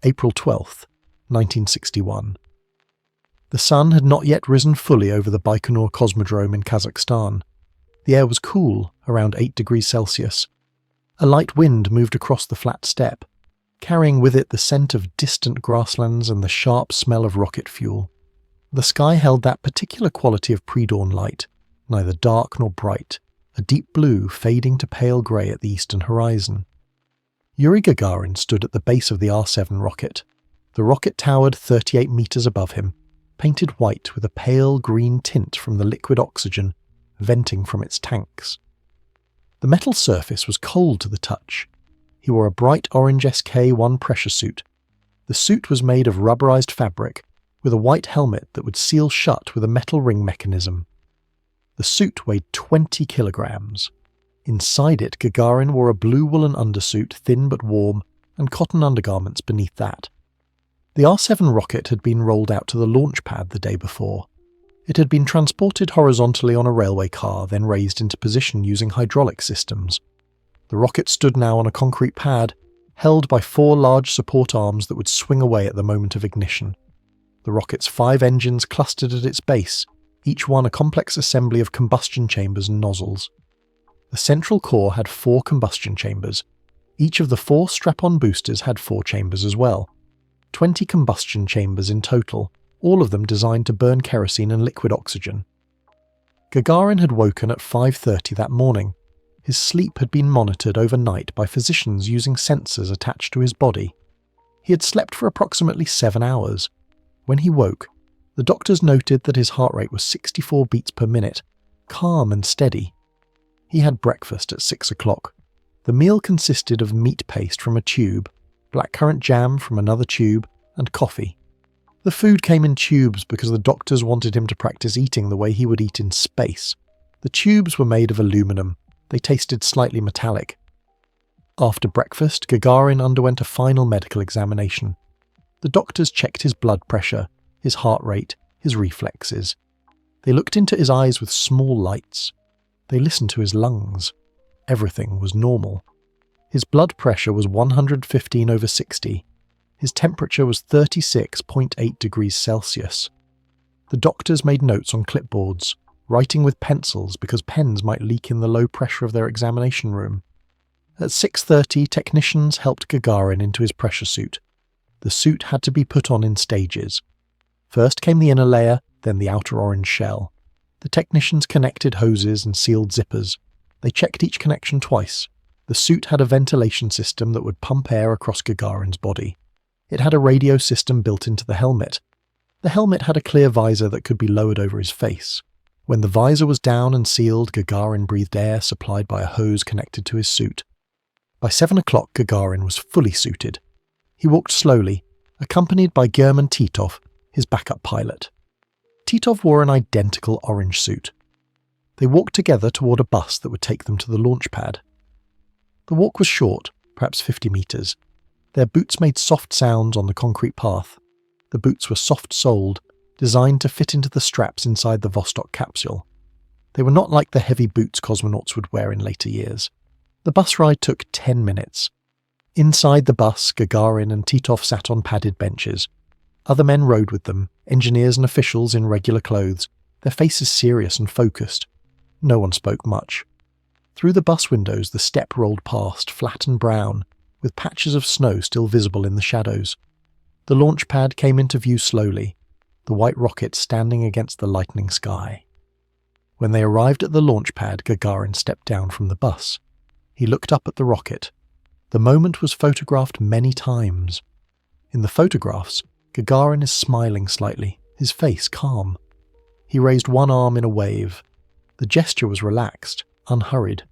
April 12th, 1961. The sun had not yet risen fully over the Baikonur Cosmodrome in Kazakhstan. The air was cool, around 8 degrees Celsius. A light wind moved across the flat steppe, carrying with it the scent of distant grasslands and the sharp smell of rocket fuel. The sky held that particular quality of pre-dawn light, neither dark nor bright, a deep blue fading to pale grey at the eastern horizon. Yuri Gagarin stood at the base of the R-7 rocket. The rocket towered 38 metres above him, painted white with a pale green tint from the liquid oxygen venting from its tanks. The metal surface was cold to the touch. He wore a bright orange SK-1 pressure suit. The suit was made of rubberized fabric, with a white helmet that would seal shut with a metal ring mechanism. The suit weighed 20 kilograms. Inside it, Gagarin wore a blue woolen undersuit, thin but warm, and cotton undergarments beneath that. The R-7 rocket had been rolled out to the launch pad the day before. It had been transported horizontally on a railway car, then raised into position using hydraulic systems. The rocket stood now on a concrete pad, held by 4 large support arms that would swing away at the moment of ignition. The rocket's 5 engines clustered at its base, each one a complex assembly of combustion chambers and nozzles. The central core had 4 combustion chambers. Each of the 4 strap-on boosters had 4 chambers as well. 20 combustion chambers in total, all of them designed to burn kerosene and liquid oxygen. Gagarin had woken at 5:30 that morning. His sleep had been monitored overnight by physicians using sensors attached to his body. He had slept for approximately 7 hours. When he woke, the doctors noted that his heart rate was 64 beats per minute, calm and steady. He had breakfast at 6 o'clock. The meal consisted of meat paste from a tube, blackcurrant jam from another tube, and coffee. The food came in tubes because the doctors wanted him to practice eating the way he would eat in space. The tubes were made of aluminum. They tasted slightly metallic. After breakfast, Gagarin underwent a final medical examination. The doctors checked his blood pressure, his heart rate, his reflexes. They looked into his eyes with small lights. They listened to his lungs. Everything was normal. His blood pressure was 115/60. His temperature was 36.8 degrees Celsius. The doctors made notes on clipboards, writing with pencils because pens might leak in the low pressure of their examination room. At 6:30, technicians helped Gagarin into his pressure suit. The suit had to be put on in stages. First came the inner layer, then the outer orange shell. The technicians connected hoses and sealed zippers. They checked each connection twice. The suit had a ventilation system that would pump air across Gagarin's body. It had a radio system built into the helmet. The helmet had a clear visor that could be lowered over his face. When the visor was down and sealed, Gagarin breathed air supplied by a hose connected to his suit. By 7 o'clock, Gagarin was fully suited. He walked slowly, accompanied by German Titov, his backup pilot. Titov wore an identical orange suit. They walked together toward a bus that would take them to the launch pad. The walk was short, perhaps 50 meters. Their boots made soft sounds on the concrete path. The boots were soft-soled, designed to fit into the straps inside the Vostok capsule. They were not like the heavy boots cosmonauts would wear in later years. The bus ride took 10 minutes. Inside the bus, Gagarin and Titov sat on padded benches. Other men rode with them, engineers and officials in regular clothes, their faces serious and focused. No one spoke much. Through the bus windows the steppe rolled past, flat and brown, with patches of snow still visible in the shadows. The launch pad came into view slowly, the white rocket standing against the lightening sky. When they arrived at the launch pad, Gagarin stepped down from the bus. He looked up at the rocket. The moment was photographed many times. In the photographs, Gagarin is smiling slightly, his face calm. He raised one arm in a wave. The gesture was relaxed, unhurried.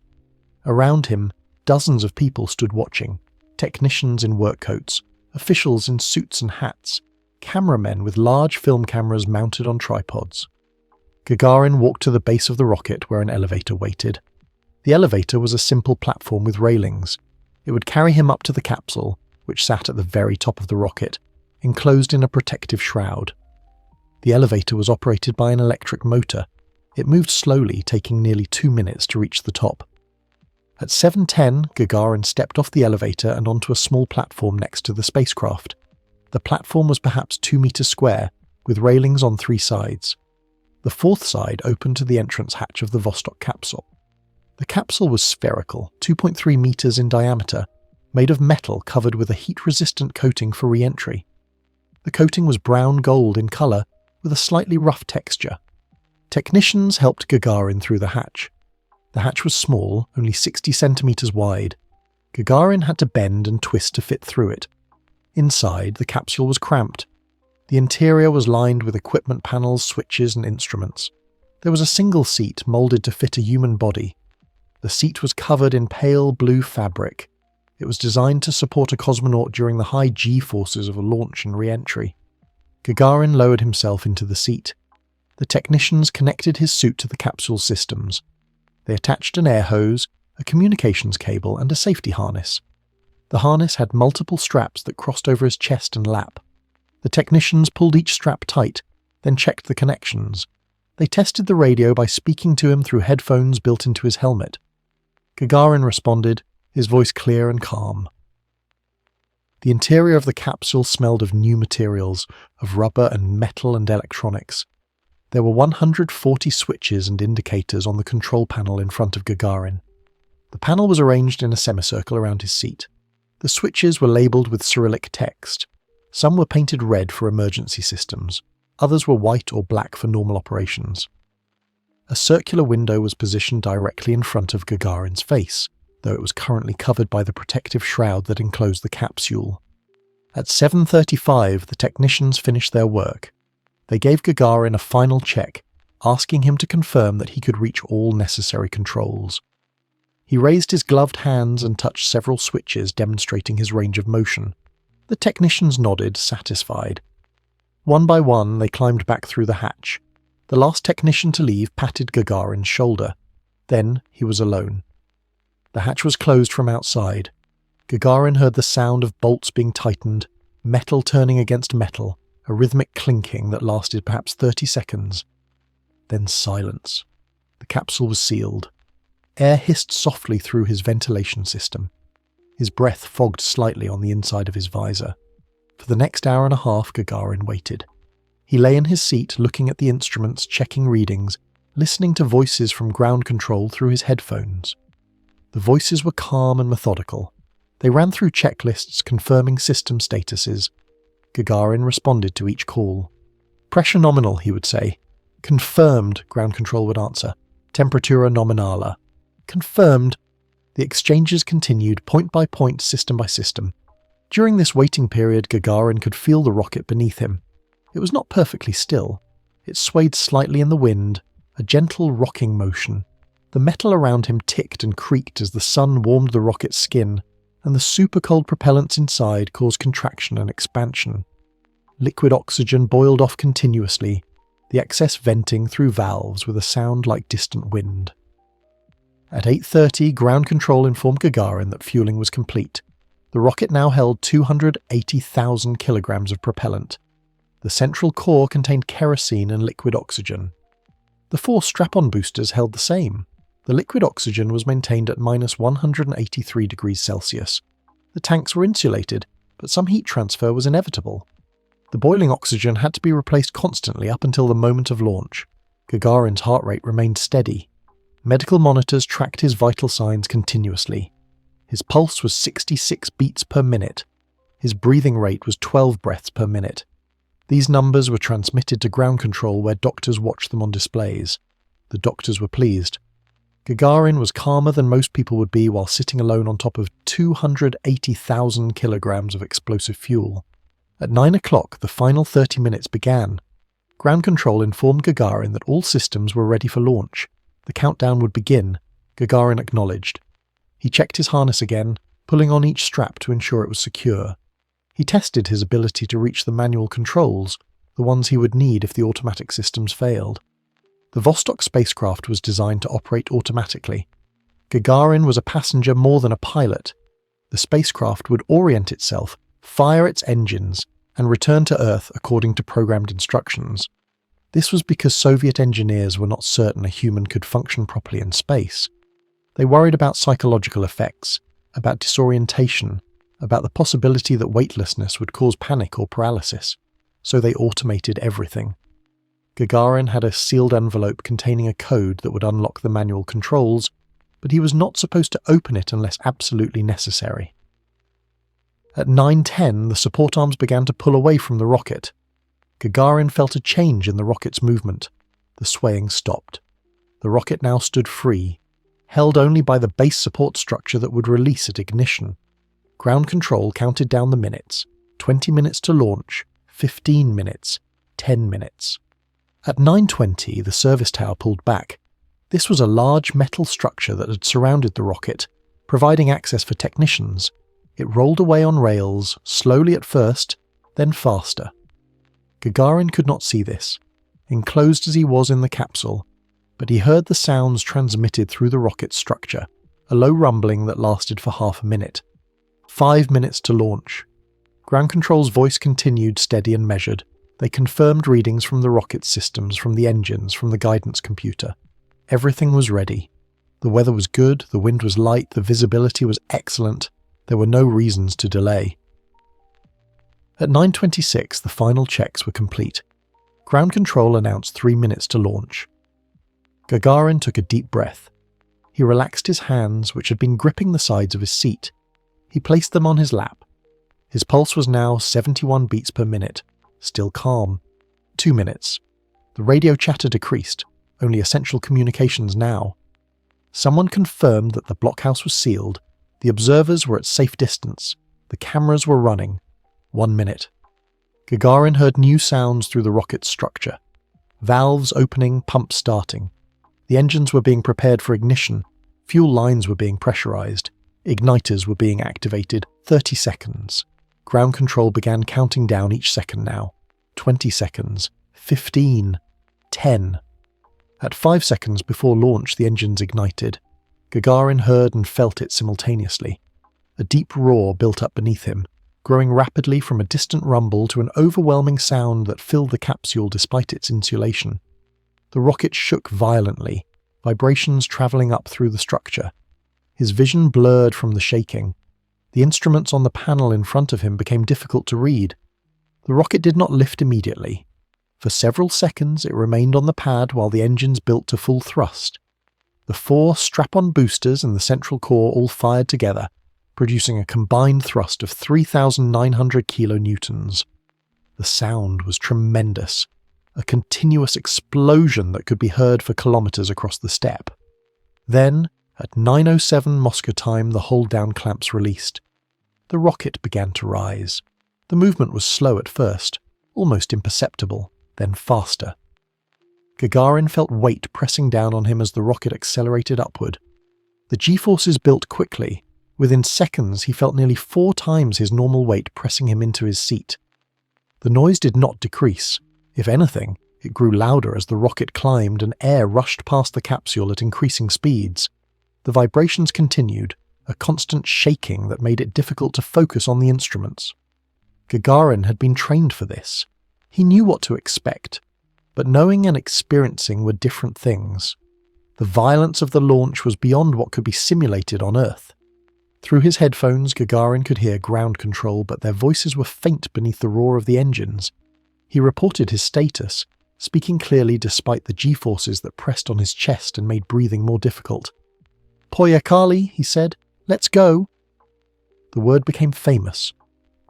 Around him, dozens of people stood watching, technicians in work coats, officials in suits and hats, cameramen with large film cameras mounted on tripods. Gagarin walked to the base of the rocket where an elevator waited. The elevator was a simple platform with railings. It would carry him up to the capsule, which sat at the very top of the rocket, enclosed in a protective shroud. The elevator was operated by an electric motor. It moved slowly, taking nearly 2 minutes to reach the top. At 7:10, Gagarin stepped off the elevator and onto a small platform next to the spacecraft. The platform was perhaps 2 meters square, with railings on 3 sides. The 4th side opened to the entrance hatch of the Vostok capsule. The capsule was spherical, 2.3 meters in diameter, made of metal covered with a heat-resistant coating for re-entry. The coating was brown gold in colour, with a slightly rough texture. Technicians helped Gagarin through the hatch. The hatch was small, only 60 centimeters wide. Gagarin had to bend and twist to fit through it. Inside, the capsule was cramped. The interior was lined with equipment panels, switches and instruments. There was a single seat moulded to fit a human body. The seat was covered in pale blue fabric. It was designed to support a cosmonaut during the high G-forces of a launch and re-entry. Gagarin lowered himself into the seat. The technicians connected his suit to the capsule's systems. They attached an air hose, a communications cable and a safety harness. The harness had multiple straps that crossed over his chest and lap. The technicians pulled each strap tight, then checked the connections. They tested the radio by speaking to him through headphones built into his helmet. Gagarin responded, his voice clear and calm. The interior of the capsule smelled of new materials, of rubber and metal and electronics. There were 140 switches and indicators on the control panel in front of Gagarin. The panel was arranged in a semicircle around his seat. The switches were labelled with Cyrillic text. Some were painted red for emergency systems. Others were white or black for normal operations. A circular window was positioned directly in front of Gagarin's face, though it was currently covered by the protective shroud that enclosed the capsule. At 7:35, the technicians finished their work. They gave Gagarin a final check, asking him to confirm that he could reach all necessary controls. He raised his gloved hands and touched several switches, demonstrating his range of motion. The technicians nodded, satisfied. One by one, they climbed back through the hatch. The last technician to leave patted Gagarin's shoulder. Then he was alone. The hatch was closed from outside. Gagarin heard the sound of bolts being tightened, metal turning against metal, a rhythmic clinking that lasted perhaps 30 seconds. Then silence. The capsule was sealed. Air hissed softly through his ventilation system. His breath fogged slightly on the inside of his visor. For the next hour and a half, Gagarin waited. He lay in his seat, looking at the instruments, checking readings, listening to voices from ground control through his headphones. The voices were calm and methodical. They ran through checklists confirming system statuses. Gagarin responded to each call. Pressure nominal, he would say. Confirmed, ground control would answer. Temperatura nominala. Confirmed. The exchanges continued point by point, system by system. During this waiting period, Gagarin could feel the rocket beneath him. It was not perfectly still. It swayed slightly in the wind, a gentle rocking motion. The metal around him ticked and creaked as the sun warmed the rocket's skin, and the super-cold propellants inside caused contraction and expansion. Liquid oxygen boiled off continuously, the excess venting through valves with a sound like distant wind. At 8:30, ground control informed Gagarin that fueling was complete. The rocket now held 280,000 kilograms of propellant. The central core contained kerosene and liquid oxygen. The 4 strap-on boosters held the same. The liquid oxygen was maintained at -183 degrees Celsius. The tanks were insulated, but some heat transfer was inevitable. The boiling oxygen had to be replaced constantly up until the moment of launch. Gagarin's heart rate remained steady. Medical monitors tracked his vital signs continuously. His pulse was 66 beats per minute. His breathing rate was 12 breaths per minute. These numbers were transmitted to ground control where doctors watched them on displays. The doctors were pleased. Gagarin was calmer than most people would be while sitting alone on top of 280,000 kilograms of explosive fuel. At 9 o'clock, the final 30 minutes began. Ground control informed Gagarin that all systems were ready for launch. The countdown would begin. Gagarin acknowledged. He checked his harness again, pulling on each strap to ensure it was secure. He tested his ability to reach the manual controls, the ones he would need if the automatic systems failed. The Vostok spacecraft was designed to operate automatically. Gagarin was a passenger more than a pilot. The spacecraft would orient itself, fire its engines, and return to Earth according to programmed instructions. This was because Soviet engineers were not certain a human could function properly in space. They worried about psychological effects, about disorientation, about the possibility that weightlessness would cause panic or paralysis, so they automated everything. Gagarin had a sealed envelope containing a code that would unlock the manual controls, but he was not supposed to open it unless absolutely necessary. At 9:10, the support arms began to pull away from the rocket. Gagarin felt a change in the rocket's movement. The swaying stopped. The rocket now stood free, held only by the base support structure that would release at ignition. Ground control counted down the minutes. 20 minutes to launch, 15 minutes, 10 minutes. At 9:20, the service tower pulled back. This was a large metal structure that had surrounded the rocket, providing access for technicians. It rolled away on rails, slowly at first, then faster. Gagarin could not see this, enclosed as he was in the capsule, but he heard the sounds transmitted through the rocket's structure, a low rumbling that lasted for half a minute. 5 minutes to launch. Ground control's voice continued steady and measured. They confirmed readings from the rocket systems, from the engines, from the guidance computer. Everything was ready. The weather was good, the wind was light, the visibility was excellent. There were no reasons to delay. At 9:26, the final checks were complete. Ground control announced 3 minutes to launch. Gagarin took a deep breath. He relaxed his hands, which had been gripping the sides of his seat. He placed them on his lap. His pulse was now 71 beats per minute, still calm. 2 minutes. The radio chatter decreased, only essential communications now. Someone confirmed that the blockhouse was sealed. The observers were at safe distance. The cameras were running. 1 minute. Gagarin heard new sounds through the rocket's structure. Valves opening, pumps starting. The engines were being prepared for ignition. Fuel lines were being pressurized. Igniters were being activated. 30 seconds. Ground control began counting down each second now. 20 seconds. 15. 10. At 5 seconds before launch, the engines ignited. Gagarin heard and felt it simultaneously. A deep roar built up beneath him, growing rapidly from a distant rumble to an overwhelming sound that filled the capsule despite its insulation. The rocket shook violently, vibrations travelling up through the structure. His vision blurred from the shaking. The instruments on the panel in front of him became difficult to read. The rocket did not lift immediately. For several seconds it remained on the pad while the engines built to full thrust. The 4 strap-on boosters and the central core all fired together, producing a combined thrust of 3,900 kilonewtons. The sound was tremendous, a continuous explosion that could be heard for kilometers across the steppe. Then, at 9:07 Moscow time, the hold-down clamps released. The rocket began to rise. The movement was slow at first, almost imperceptible, then faster. Gagarin felt weight pressing down on him as the rocket accelerated upward. The G-forces built quickly. Within seconds, he felt nearly 4 times his normal weight pressing him into his seat. The noise did not decrease. If anything, it grew louder as the rocket climbed and air rushed past the capsule at increasing speeds. The vibrations continued, a constant shaking that made it difficult to focus on the instruments. Gagarin had been trained for this. He knew what to expect, but knowing and experiencing were different things. The violence of the launch was beyond what could be simulated on Earth. Through his headphones, Gagarin could hear ground control, but their voices were faint beneath the roar of the engines. He reported his status, speaking clearly despite the G-forces that pressed on his chest and made breathing more difficult. "Poyakali," he said, "let's go." The word became famous,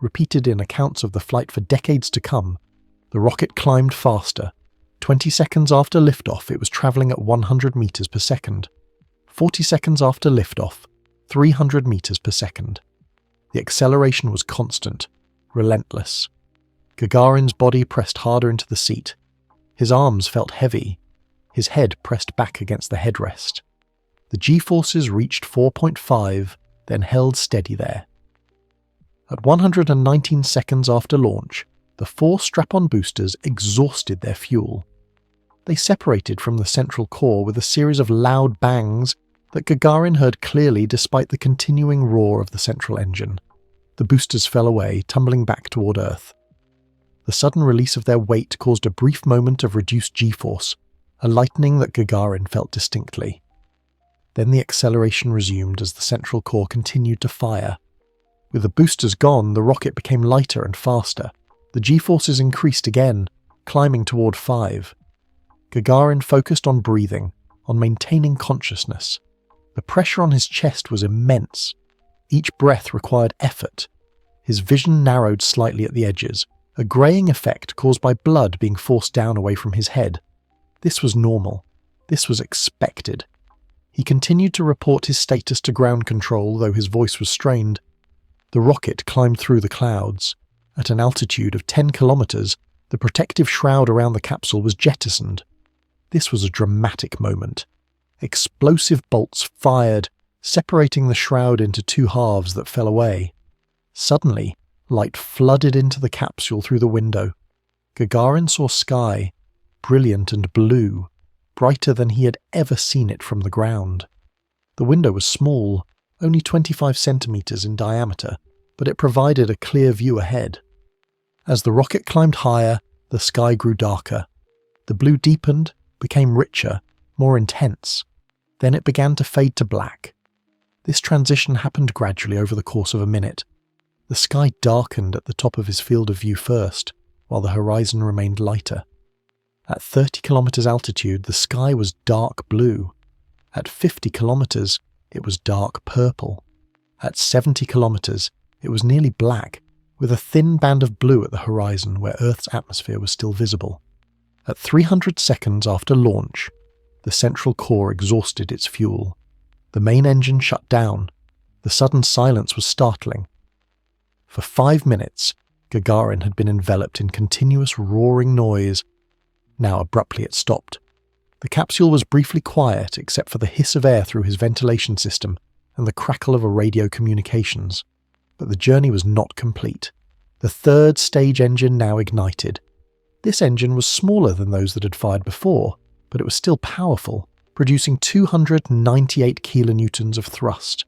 repeated in accounts of the flight for decades to come. The rocket climbed faster. 20 seconds after liftoff, it was travelling at 100 meters per second. 40 seconds after liftoff, 300 meters per second. The acceleration was constant, relentless. Gagarin's body pressed harder into the seat. His arms felt heavy. His head pressed back against the headrest. The G-forces reached 4.5, then held steady there. At 119 seconds after launch, the 4 strap-on boosters exhausted their fuel. They separated from the central core with a series of loud bangs that Gagarin heard clearly despite the continuing roar of the central engine. The boosters fell away, tumbling back toward Earth. The sudden release of their weight caused a brief moment of reduced G-force, a lightening that Gagarin felt distinctly. Then the acceleration resumed as the central core continued to fire. With the boosters gone, the rocket became lighter and faster. The G-forces increased again, climbing toward 5. Gagarin focused on breathing, on maintaining consciousness. The pressure on his chest was immense. Each breath required effort. His vision narrowed slightly at the edges, a greying effect caused by blood being forced down away from his head. This was normal. This was expected. He continued to report his status to ground control, though his voice was strained. The rocket climbed through the clouds. At an altitude of 10 kilometers, the protective shroud around the capsule was jettisoned. This was a dramatic moment. Explosive bolts fired, separating the shroud into 2 halves that fell away. Suddenly, light flooded into the capsule through the window. Gagarin saw sky, brilliant and blue, brighter than he had ever seen it from the ground. The window was small, only 25 centimeters in diameter, but it provided a clear view ahead. As the rocket climbed higher, the sky grew darker. The blue deepened, became richer, more intense. Then it began to fade to black. This transition happened gradually over the course of a minute. The sky darkened at the top of his field of view first, while the horizon remained lighter. At 30 kilometers altitude, the sky was dark blue. At 50 kilometers, it was dark purple. At 70 kilometers, it was nearly black, with a thin band of blue at the horizon where Earth's atmosphere was still visible. At 300 seconds after launch, the central core exhausted its fuel. The main engine shut down. The sudden silence was startling. For 5 minutes, Gagarin had been enveloped in continuous roaring noise. Now abruptly it stopped. The capsule was briefly quiet except for the hiss of air through his ventilation system and the crackle of a radio communications. But the journey was not complete. The 3rd stage engine now ignited. This engine was smaller than those that had fired before, but it was still powerful, producing 298 kilonewtons of thrust.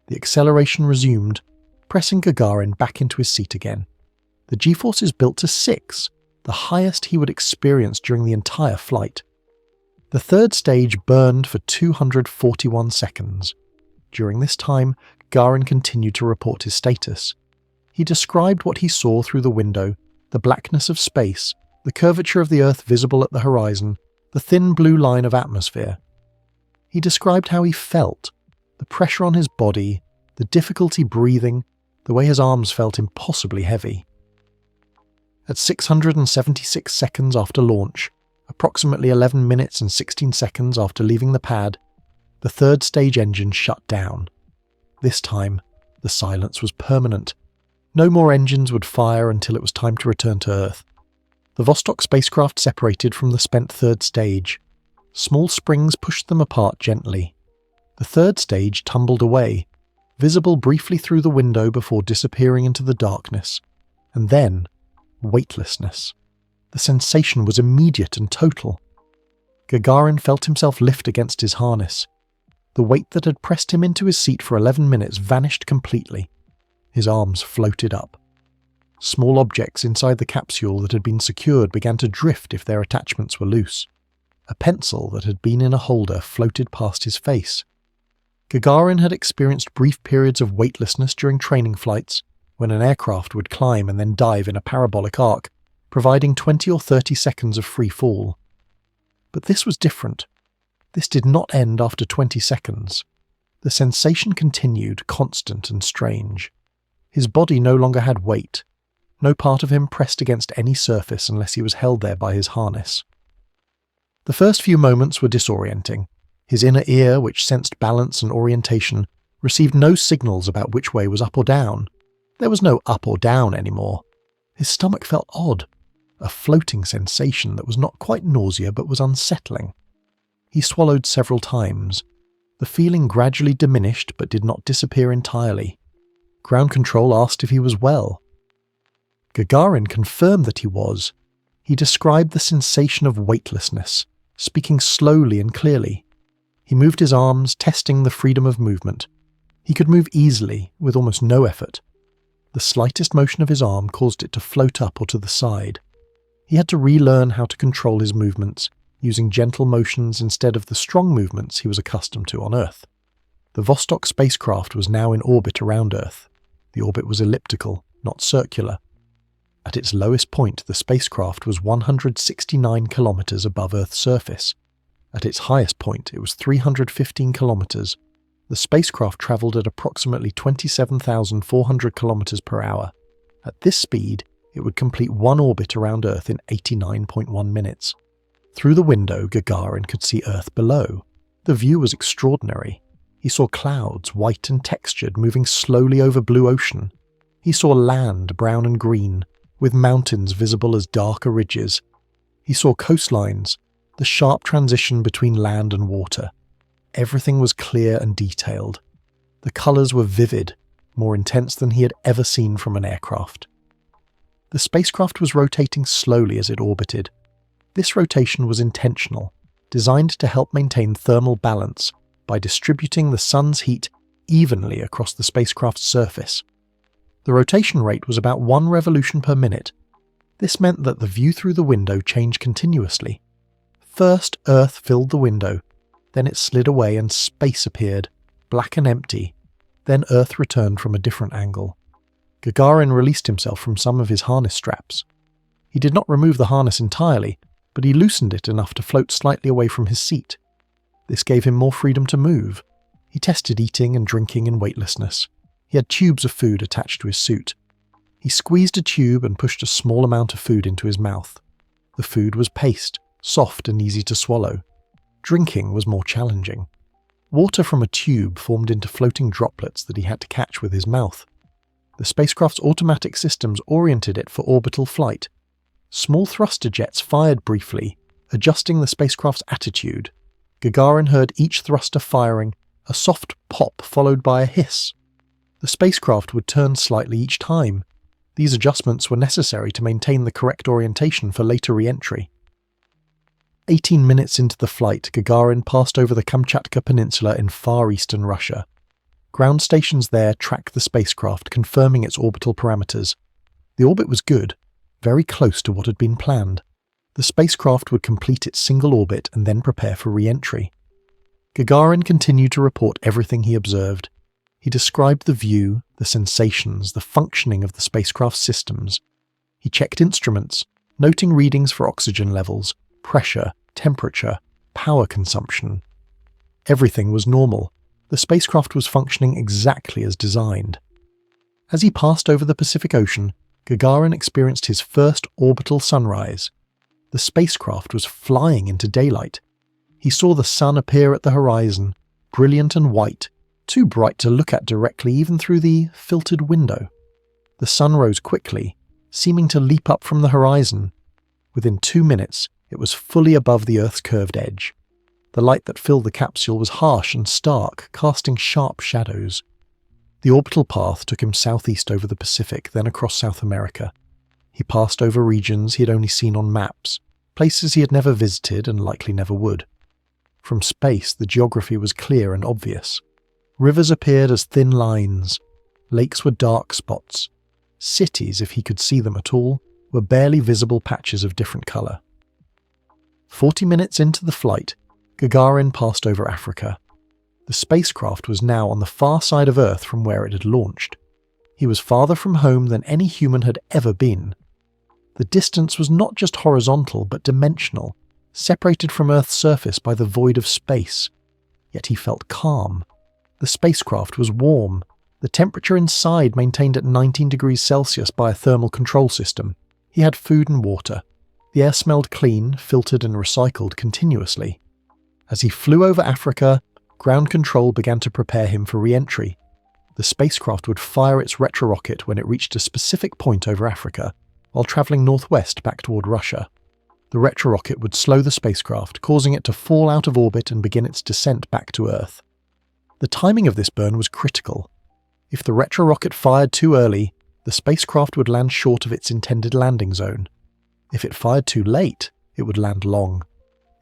The acceleration resumed, pressing Gagarin back into his seat again. The G-forces built to 6, the highest he would experience during the entire flight. The 3rd stage burned for 241 seconds. During this time, Gagarin continued to report his status. He described what he saw through the window, the blackness of space, the curvature of the Earth visible at the horizon, the thin blue line of atmosphere. He described how he felt, the pressure on his body, the difficulty breathing, the way his arms felt impossibly heavy. At 676 seconds after launch, approximately 11 minutes and 16 seconds after leaving the pad, the 3rd stage engine shut down. This time, the silence was permanent. No more engines would fire until it was time to return to Earth. The Vostok spacecraft separated from the spent 3rd stage. Small springs pushed them apart gently. The 3rd stage tumbled away, visible briefly through the window before disappearing into the darkness. And then, weightlessness. The sensation was immediate and total. Gagarin felt himself lift against his harness. The weight that had pressed him into his seat for 11 minutes vanished completely. His arms floated up. Small objects inside the capsule that had been secured began to drift if their attachments were loose. A pencil that had been in a holder floated past his face. Gagarin had experienced brief periods of weightlessness during training flights, when an aircraft would climb and then dive in a parabolic arc, providing 20 or 30 seconds of free fall. But this was different. This did not end after 20 seconds. The sensation continued, constant and strange. His body no longer had weight. No part of him pressed against any surface unless he was held there by his harness. The first few moments were disorienting. His inner ear, which sensed balance and orientation, received no signals about which way was up or down. There was no up or down anymore. His stomach felt odd, a floating sensation that was not quite nausea but was unsettling. He swallowed several times. The feeling gradually diminished but did not disappear entirely. Ground control asked if he was well. Gagarin confirmed that he was. He described the sensation of weightlessness, speaking slowly and clearly. He moved his arms, testing the freedom of movement. He could move easily, with almost no effort. The slightest motion of his arm caused it to float up or to the side. He had to relearn how to control his movements, using gentle motions instead of the strong movements he was accustomed to on Earth. The Vostok spacecraft was now in orbit around Earth. The orbit was elliptical, not circular. At its lowest point, the spacecraft was 169 kilometers above Earth's surface. At its highest point, it was 315 kilometers. The spacecraft traveled at approximately 27,400 kilometers per hour. At this speed, it would complete one orbit around Earth in 89.1 minutes. Through the window, Gagarin could see Earth below. The view was extraordinary. He saw clouds, white and textured, moving slowly over blue ocean. He saw land, brown and green, with mountains visible as darker ridges. He saw coastlines, the sharp transition between land and water. Everything was clear and detailed. The colours were vivid, more intense than he had ever seen from an aircraft. The spacecraft was rotating slowly as it orbited. This rotation was intentional, designed to help maintain thermal balance by distributing the sun's heat evenly across the spacecraft's surface. The rotation rate was about 1 revolution per minute. This meant that the view through the window changed continuously. First, Earth filled the window, then it slid away and space appeared, black and empty. Then Earth returned from a different angle. Gagarin released himself from some of his harness straps. He did not remove the harness entirely, but he loosened it enough to float slightly away from his seat. This gave him more freedom to move. He tested eating and drinking in weightlessness. He had tubes of food attached to his suit. He squeezed a tube and pushed a small amount of food into his mouth. The food was paste, soft and easy to swallow. Drinking was more challenging. Water from a tube formed into floating droplets that he had to catch with his mouth. The spacecraft's automatic systems oriented it for orbital flight. Small thruster jets fired briefly, adjusting the spacecraft's attitude. Gagarin heard each thruster firing, a soft pop followed by a hiss. The spacecraft would turn slightly each time. These adjustments were necessary to maintain the correct orientation for later re-entry. 18 minutes into the flight, Gagarin passed over the Kamchatka Peninsula in far eastern Russia. Ground stations there tracked the spacecraft, confirming its orbital parameters. The orbit was good, very close to what had been planned. The spacecraft would complete its single orbit and then prepare for re-entry. Gagarin continued to report everything he observed. He described the view, the sensations, the functioning of the spacecraft's systems. He checked instruments, noting readings for oxygen levels, pressure, temperature, power consumption. Everything was normal. The spacecraft was functioning exactly as designed. As he passed over the Pacific Ocean, Gagarin experienced his first orbital sunrise. The spacecraft was flying into daylight. He saw the sun appear at the horizon, brilliant and white, too bright to look at directly even through the filtered window. The sun rose quickly, seeming to leap up from the horizon. Within 2 minutes, it was fully above the Earth's curved edge. The light that filled the capsule was harsh and stark, casting sharp shadows. The orbital path took him southeast over the Pacific, then across South America. He passed over regions he had only seen on maps, places he had never visited and likely never would. From space, the geography was clear and obvious. Rivers appeared as thin lines. Lakes were dark spots. Cities, if he could see them at all, were barely visible patches of different colour. 40 minutes into the flight, Gagarin passed over Africa. The spacecraft was now on the far side of Earth from where it had launched. He was farther from home than any human had ever been. The distance was not just horizontal but dimensional, separated from Earth's surface by the void of space. Yet he felt calm. The spacecraft was warm, the temperature inside maintained at 19 degrees Celsius by a thermal control system. He had food and water. The air smelled clean, filtered and recycled continuously. As he flew over Africa, ground control began to prepare him for re-entry. The spacecraft would fire its retrorocket when it reached a specific point over Africa, while travelling northwest back toward Russia. The retrorocket would slow the spacecraft, causing it to fall out of orbit and begin its descent back to Earth. The timing of this burn was critical. If the retrorocket fired too early, the spacecraft would land short of its intended landing zone. If it fired too late, it would land long.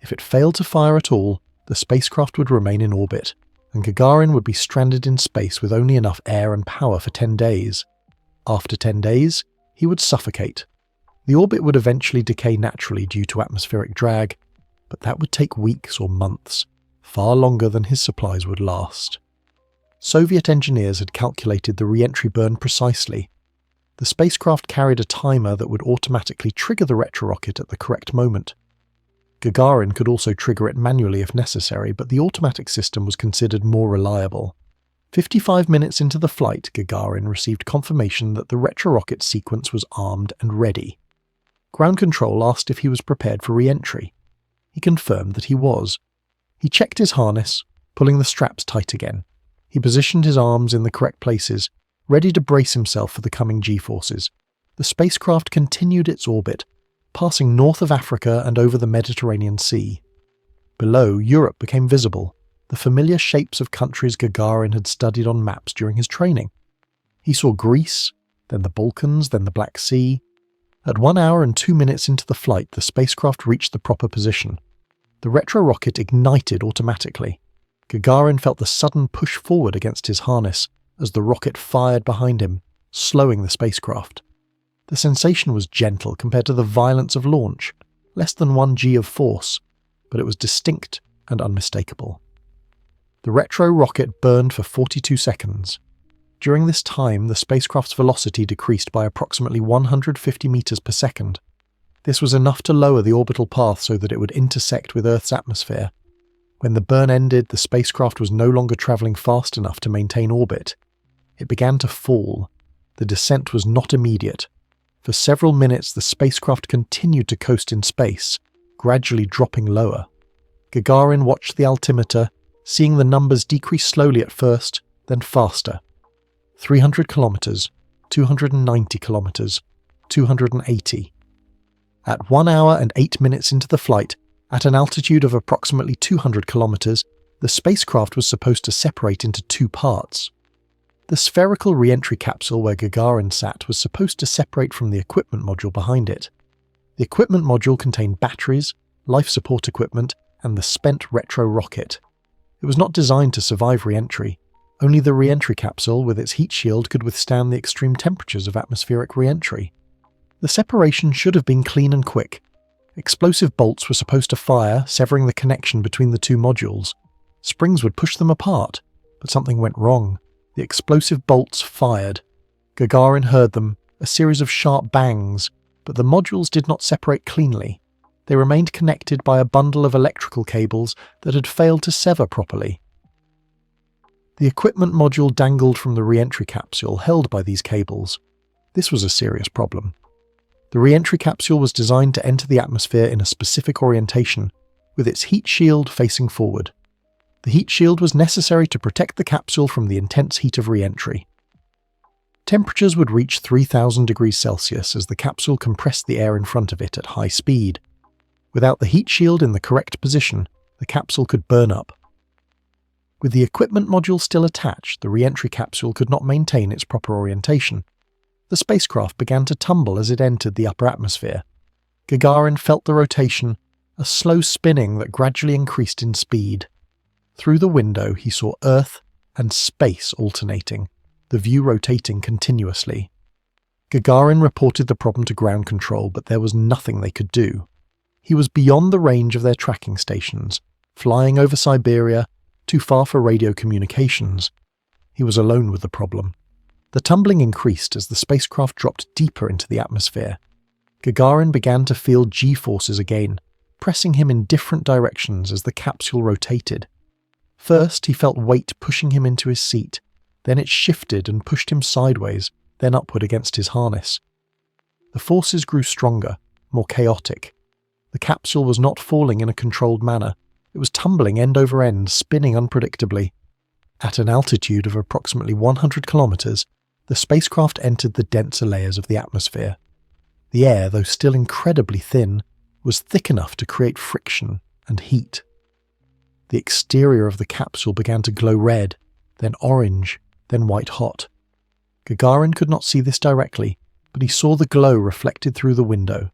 If it failed to fire at all, the spacecraft would remain in orbit, and Gagarin would be stranded in space with only enough air and power for 10 days. After 10 days, he would suffocate. The orbit would eventually decay naturally due to atmospheric drag, but that would take weeks or months, far longer than his supplies would last. Soviet engineers had calculated the re-entry burn precisely. The spacecraft carried a timer that would automatically trigger the retrorocket at the correct moment. Gagarin could also trigger it manually if necessary, but the automatic system was considered more reliable. 55 minutes into the flight, Gagarin received confirmation that the retrorocket sequence was armed and ready. Ground control asked if he was prepared for re-entry. He confirmed that he was. He checked his harness, pulling the straps tight again. He positioned his arms in the correct places, ready to brace himself for the coming G-forces. The spacecraft continued its orbit, passing north of Africa and over the Mediterranean Sea. Below, Europe became visible, the familiar shapes of countries Gagarin had studied on maps during his training. He saw Greece, then the Balkans, then the Black Sea. At 1 hour and 2 minutes into the flight, the spacecraft reached the proper position. The retrorocket ignited automatically. Gagarin felt the sudden push forward against his harness as the rocket fired behind him, slowing the spacecraft. The sensation was gentle compared to the violence of launch, less than 1 G of force, but it was distinct and unmistakable. The retro-rocket burned for 42 seconds. During this time, the spacecraft's velocity decreased by approximately 150 meters per second. This was enough to lower the orbital path so that it would intersect with Earth's atmosphere. When the burn ended, the spacecraft was no longer traveling fast enough to maintain orbit. It began to fall. The descent was not immediate. For several minutes, the spacecraft continued to coast in space, gradually dropping lower. Gagarin watched the altimeter, seeing the numbers decrease slowly at first, then faster. 300 kilometers, 290 kilometers, 280. At 1 hour and 8 minutes into the flight, at an altitude of approximately 200 kilometers, the spacecraft was supposed to separate into 2 parts. The spherical re-entry capsule where Gagarin sat was supposed to separate from the equipment module behind it. The equipment module contained batteries, life support equipment, and the spent retro-rocket. It was not designed to survive re-entry. Only the re-entry capsule with its heat shield could withstand the extreme temperatures of atmospheric re-entry. The separation should have been clean and quick. Explosive bolts were supposed to fire, severing the connection between the 2 modules. Springs would push them apart, but something went wrong. The explosive bolts fired. Gagarin heard them, a series of sharp bangs, but the modules did not separate cleanly. They remained connected by a bundle of electrical cables that had failed to sever properly. The equipment module dangled from the re-entry capsule, held by these cables. This was a serious problem. The re-entry capsule was designed to enter the atmosphere in a specific orientation, with its heat shield facing forward. The heat shield was necessary to protect the capsule from the intense heat of re-entry. Temperatures would reach 3,000 degrees Celsius as the capsule compressed the air in front of it at high speed. Without the heat shield in the correct position, the capsule could burn up. With the equipment module still attached, the re-entry capsule could not maintain its proper orientation. The spacecraft began to tumble as it entered the upper atmosphere. Gagarin felt the rotation, a slow spinning that gradually increased in speed. Through the window, he saw Earth and space alternating, the view rotating continuously. Gagarin reported the problem to ground control, but there was nothing they could do. He was beyond the range of their tracking stations, flying over Siberia, too far for radio communications. He was alone with the problem. The tumbling increased as the spacecraft dropped deeper into the atmosphere. Gagarin began to feel G-forces again, pressing him in different directions as the capsule rotated. First, he felt weight pushing him into his seat. Then it shifted and pushed him sideways, then upward against his harness. The forces grew stronger, more chaotic. The capsule was not falling in a controlled manner. It was tumbling end over end, spinning unpredictably. At an altitude of approximately 100 kilometers, the spacecraft entered the denser layers of the atmosphere. The air, though still incredibly thin, was thick enough to create friction and heat. The exterior of the capsule began to glow red, then orange, then white-hot. Gagarin could not see this directly, but he saw the glow reflected through the window,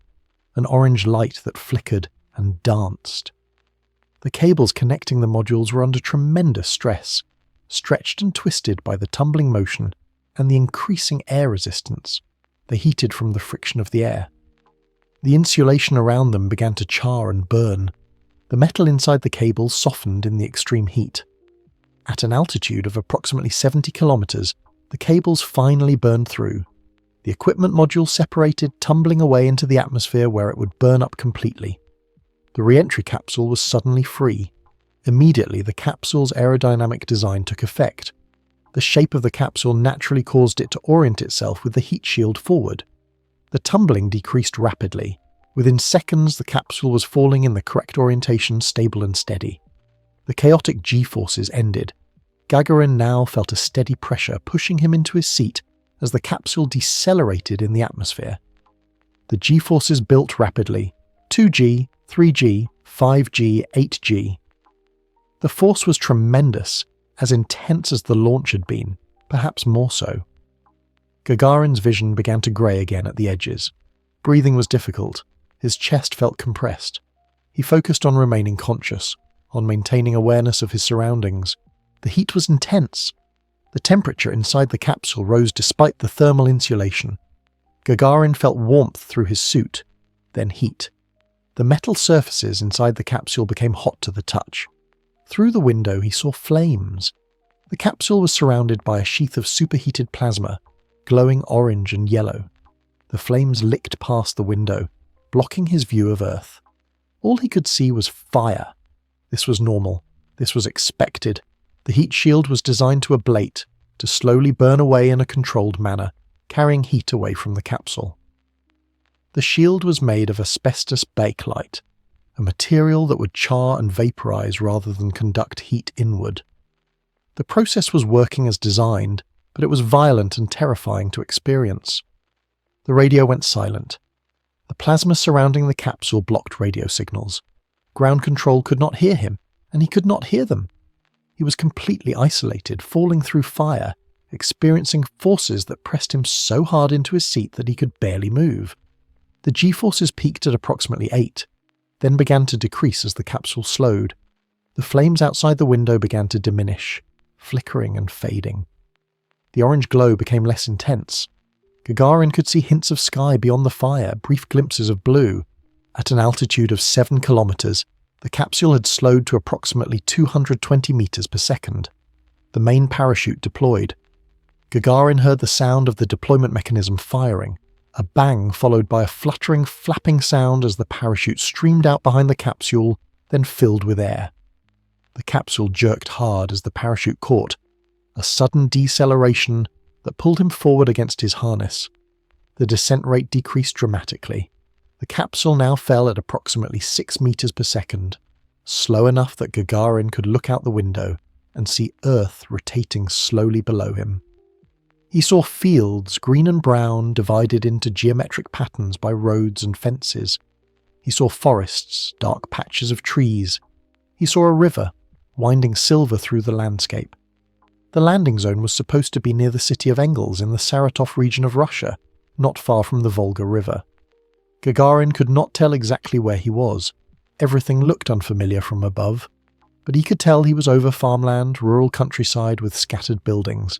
an orange light that flickered and danced. The cables connecting the modules were under tremendous stress, stretched and twisted by the tumbling motion and the increasing air resistance. They heated from the friction of the air. The insulation around them began to char and burn. The metal inside the cables softened in the extreme heat. At an altitude of approximately 70 kilometers, the cables finally burned through. The equipment module separated, tumbling away into the atmosphere where it would burn up completely. The reentry capsule was suddenly free. Immediately, the capsule's aerodynamic design took effect. The shape of the capsule naturally caused it to orient itself with the heat shield forward. The tumbling decreased rapidly. Within seconds, the capsule was falling in the correct orientation, stable and steady. The chaotic G-forces ended. Gagarin now felt a steady pressure pushing him into his seat as the capsule decelerated in the atmosphere. The G-forces built rapidly. 2G, 3G, 5G, 8G. The force was tremendous, as intense as the launch had been, perhaps more so. Gagarin's vision began to grey again at the edges. Breathing was difficult. His chest felt compressed. He focused on remaining conscious, on maintaining awareness of his surroundings. The heat was intense. The temperature inside the capsule rose despite the thermal insulation. Gagarin felt warmth through his suit, then heat. The metal surfaces inside the capsule became hot to the touch. Through the window he saw flames. The capsule was surrounded by a sheath of superheated plasma, glowing orange and yellow. The flames licked past the window, blocking his view of Earth. All he could see was fire. This was normal. This was expected. The heat shield was designed to ablate, to slowly burn away in a controlled manner, carrying heat away from the capsule. The shield was made of asbestos bakelite, a material that would char and vaporize rather than conduct heat inward. The process was working as designed, but it was violent and terrifying to experience. The radio went silent. The plasma surrounding the capsule blocked radio signals. Ground control could not hear him, and he could not hear them. He was completely isolated, falling through fire, experiencing forces that pressed him so hard into his seat that he could barely move. The G-forces peaked at approximately 8, then began to decrease as the capsule slowed. The flames outside the window began to diminish, flickering and fading. The orange glow became less intense. Gagarin could see hints of sky beyond the fire, brief glimpses of blue. At an altitude of 7 kilometers, the capsule had slowed to approximately 220 meters per second. The main parachute deployed. Gagarin heard the sound of the deployment mechanism firing, a bang followed by a fluttering, flapping sound as the parachute streamed out behind the capsule, then filled with air. The capsule jerked hard as the parachute caught, a sudden deceleration that pulled him forward against his harness. The descent rate decreased dramatically. The capsule now fell at approximately 6 meters per second, slow enough that Gagarin could look out the window and see Earth rotating slowly below him. He saw fields, green and brown, divided into geometric patterns by roads and fences. He saw forests, dark patches of trees. He saw a river, winding silver through the landscape. The landing zone was supposed to be near the city of Engels in the Saratov region of Russia, not far from the Volga River. Gagarin could not tell exactly where he was. Everything looked unfamiliar from above, but he could tell he was over farmland, rural countryside with scattered buildings.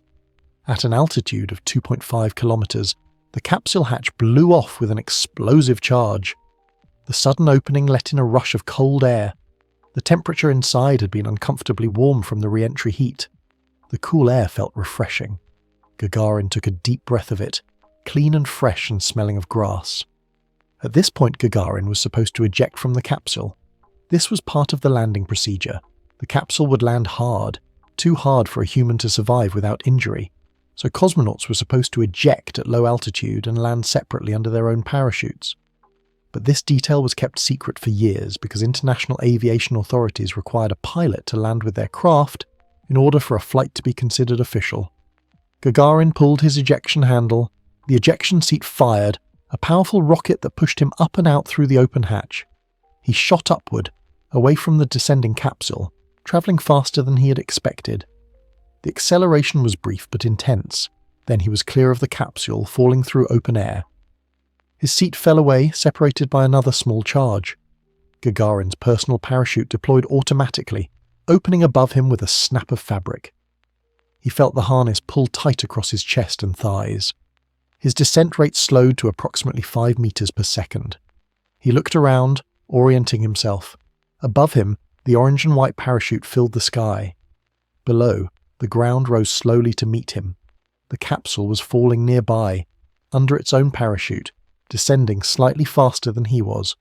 At an altitude of 2.5 kilometers, the capsule hatch blew off with an explosive charge. The sudden opening let in a rush of cold air. The temperature inside had been uncomfortably warm from the re-entry heat. The cool air felt refreshing. Gagarin took a deep breath of it, clean and fresh and smelling of grass. At this point, Gagarin was supposed to eject from the capsule. This was part of the landing procedure. The capsule would land hard, too hard for a human to survive without injury. So cosmonauts were supposed to eject at low altitude and land separately under their own parachutes. But this detail was kept secret for years because international aviation authorities required a pilot to land with their craft in order for a flight to be considered official. Gagarin pulled his ejection handle. The ejection seat fired, a powerful rocket that pushed him up and out through the open hatch. He shot upward, away from the descending capsule, travelling faster than he had expected. The acceleration was brief but intense. Then he was clear of the capsule, falling through open air. His seat fell away, separated by another small charge. Gagarin's personal parachute deployed automatically, opening above him with a snap of fabric. He felt the harness pull tight across his chest and thighs. His descent rate slowed to approximately 5 meters per second. He looked around, orienting himself. Above him, the orange and white parachute filled the sky. below, the ground rose slowly to meet him. The capsule was falling nearby, under its own parachute, descending slightly faster than he was.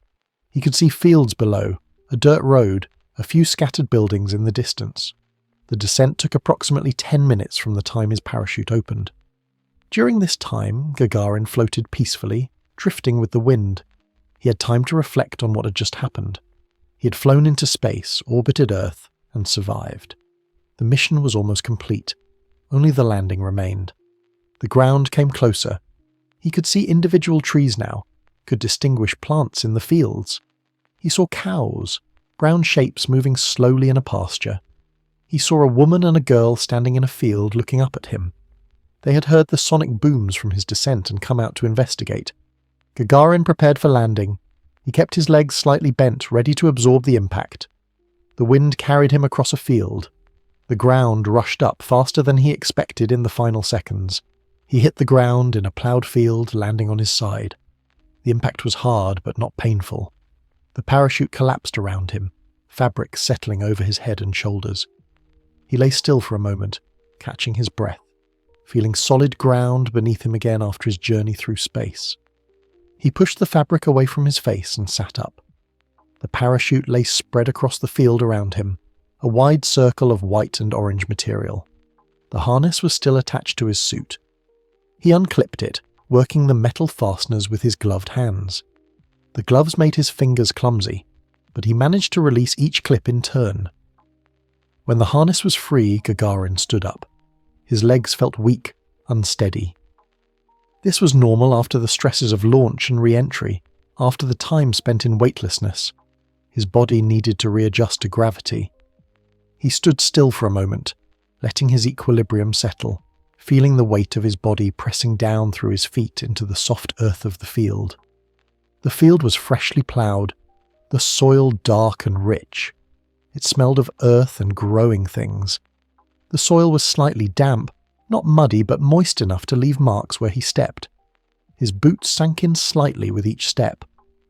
He could see fields below, a dirt road, a few scattered buildings in the distance. The descent took approximately 10 minutes from the time his parachute opened. During this time, Gagarin floated peacefully, drifting with the wind. He had time to reflect on what had just happened. He had flown into space, orbited Earth, and survived. The mission was almost complete. Only the landing remained. The ground came closer. He could see individual trees now, could distinguish plants in the fields. He saw cows, brown shapes moving slowly in a pasture. He saw a woman and a girl standing in a field looking up at him. They had heard the sonic booms from his descent and come out to investigate. Gagarin prepared for landing. He kept his legs slightly bent, ready to absorb the impact. The wind carried him across a field. The ground rushed up faster than he expected in the final seconds. He hit the ground in a ploughed field, landing on his side. The impact was hard, but not painful. The parachute collapsed around him, fabric settling over his head and shoulders. He lay still for a moment, catching his breath, feeling solid ground beneath him again after his journey through space. He pushed the fabric away from his face and sat up. The parachute lay spread across the field around him, a wide circle of white and orange material. The harness was still attached to his suit. He unclipped it, working the metal fasteners with his gloved hands. The gloves made his fingers clumsy, but he managed to release each clip in turn. When the harness was free, Gagarin stood up. His legs felt weak, unsteady. This was normal after the stresses of launch and re-entry, after the time spent in weightlessness. His body needed to readjust to gravity. He stood still for a moment, letting his equilibrium settle, feeling the weight of his body pressing down through his feet into the soft earth of the field. The field was freshly ploughed, the soil dark and rich. It smelled of earth and growing things. The soil was slightly damp, not muddy but moist enough to leave marks where he stepped. His boots sank in slightly with each step.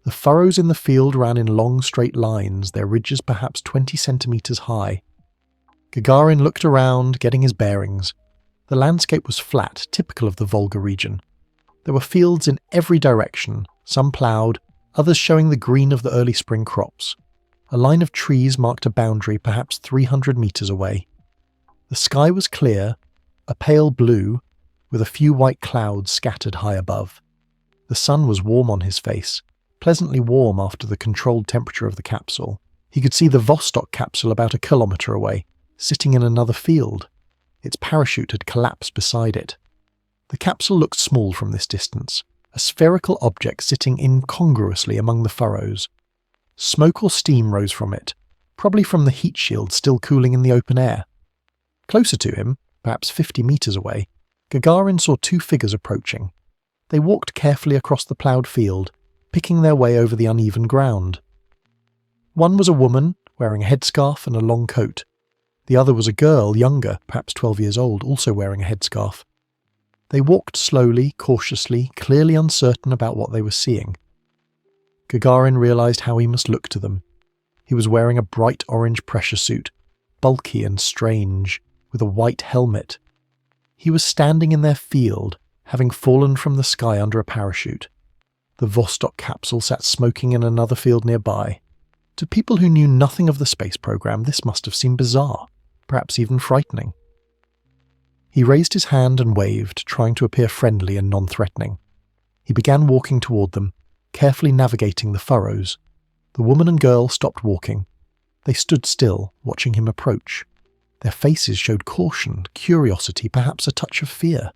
The furrows in the field ran in long straight lines, their ridges perhaps 20 centimeters high. Gagarin looked around, getting his bearings. The landscape was flat, typical of the Volga region. There were fields in every direction, some ploughed, others showing the green of the early spring crops. A line of trees marked a boundary perhaps 300 meters away. The sky was clear, a pale blue, with a few white clouds scattered high above. The sun was warm on his face, pleasantly warm after the controlled temperature of the capsule. He could see the Vostok capsule about a kilometer away, sitting in another field. Its parachute had collapsed beside it. The capsule looked small from this distance, a spherical object sitting incongruously among the furrows. Smoke or steam rose from it, probably from the heat shield still cooling in the open air. Closer to him, perhaps 50 meters away, Gagarin saw two figures approaching. They walked carefully across the ploughed field, picking their way over the uneven ground. One was a woman, wearing a headscarf and a long coat. The other was a girl, younger, perhaps 12 years old, also wearing a headscarf. They walked slowly, cautiously, clearly uncertain about what they were seeing. Gagarin realized how he must look to them. He was wearing a bright orange pressure suit, bulky and strange, with a white helmet. He was standing in their field, having fallen from the sky under a parachute. The Vostok capsule sat smoking in another field nearby. To people who knew nothing of the space program, this must have seemed bizarre, perhaps even frightening. He raised his hand and waved, trying to appear friendly and non-threatening. He began walking toward them, carefully navigating the furrows. The woman and girl stopped walking. They stood still, watching him approach. Their faces showed caution, curiosity, perhaps a touch of fear.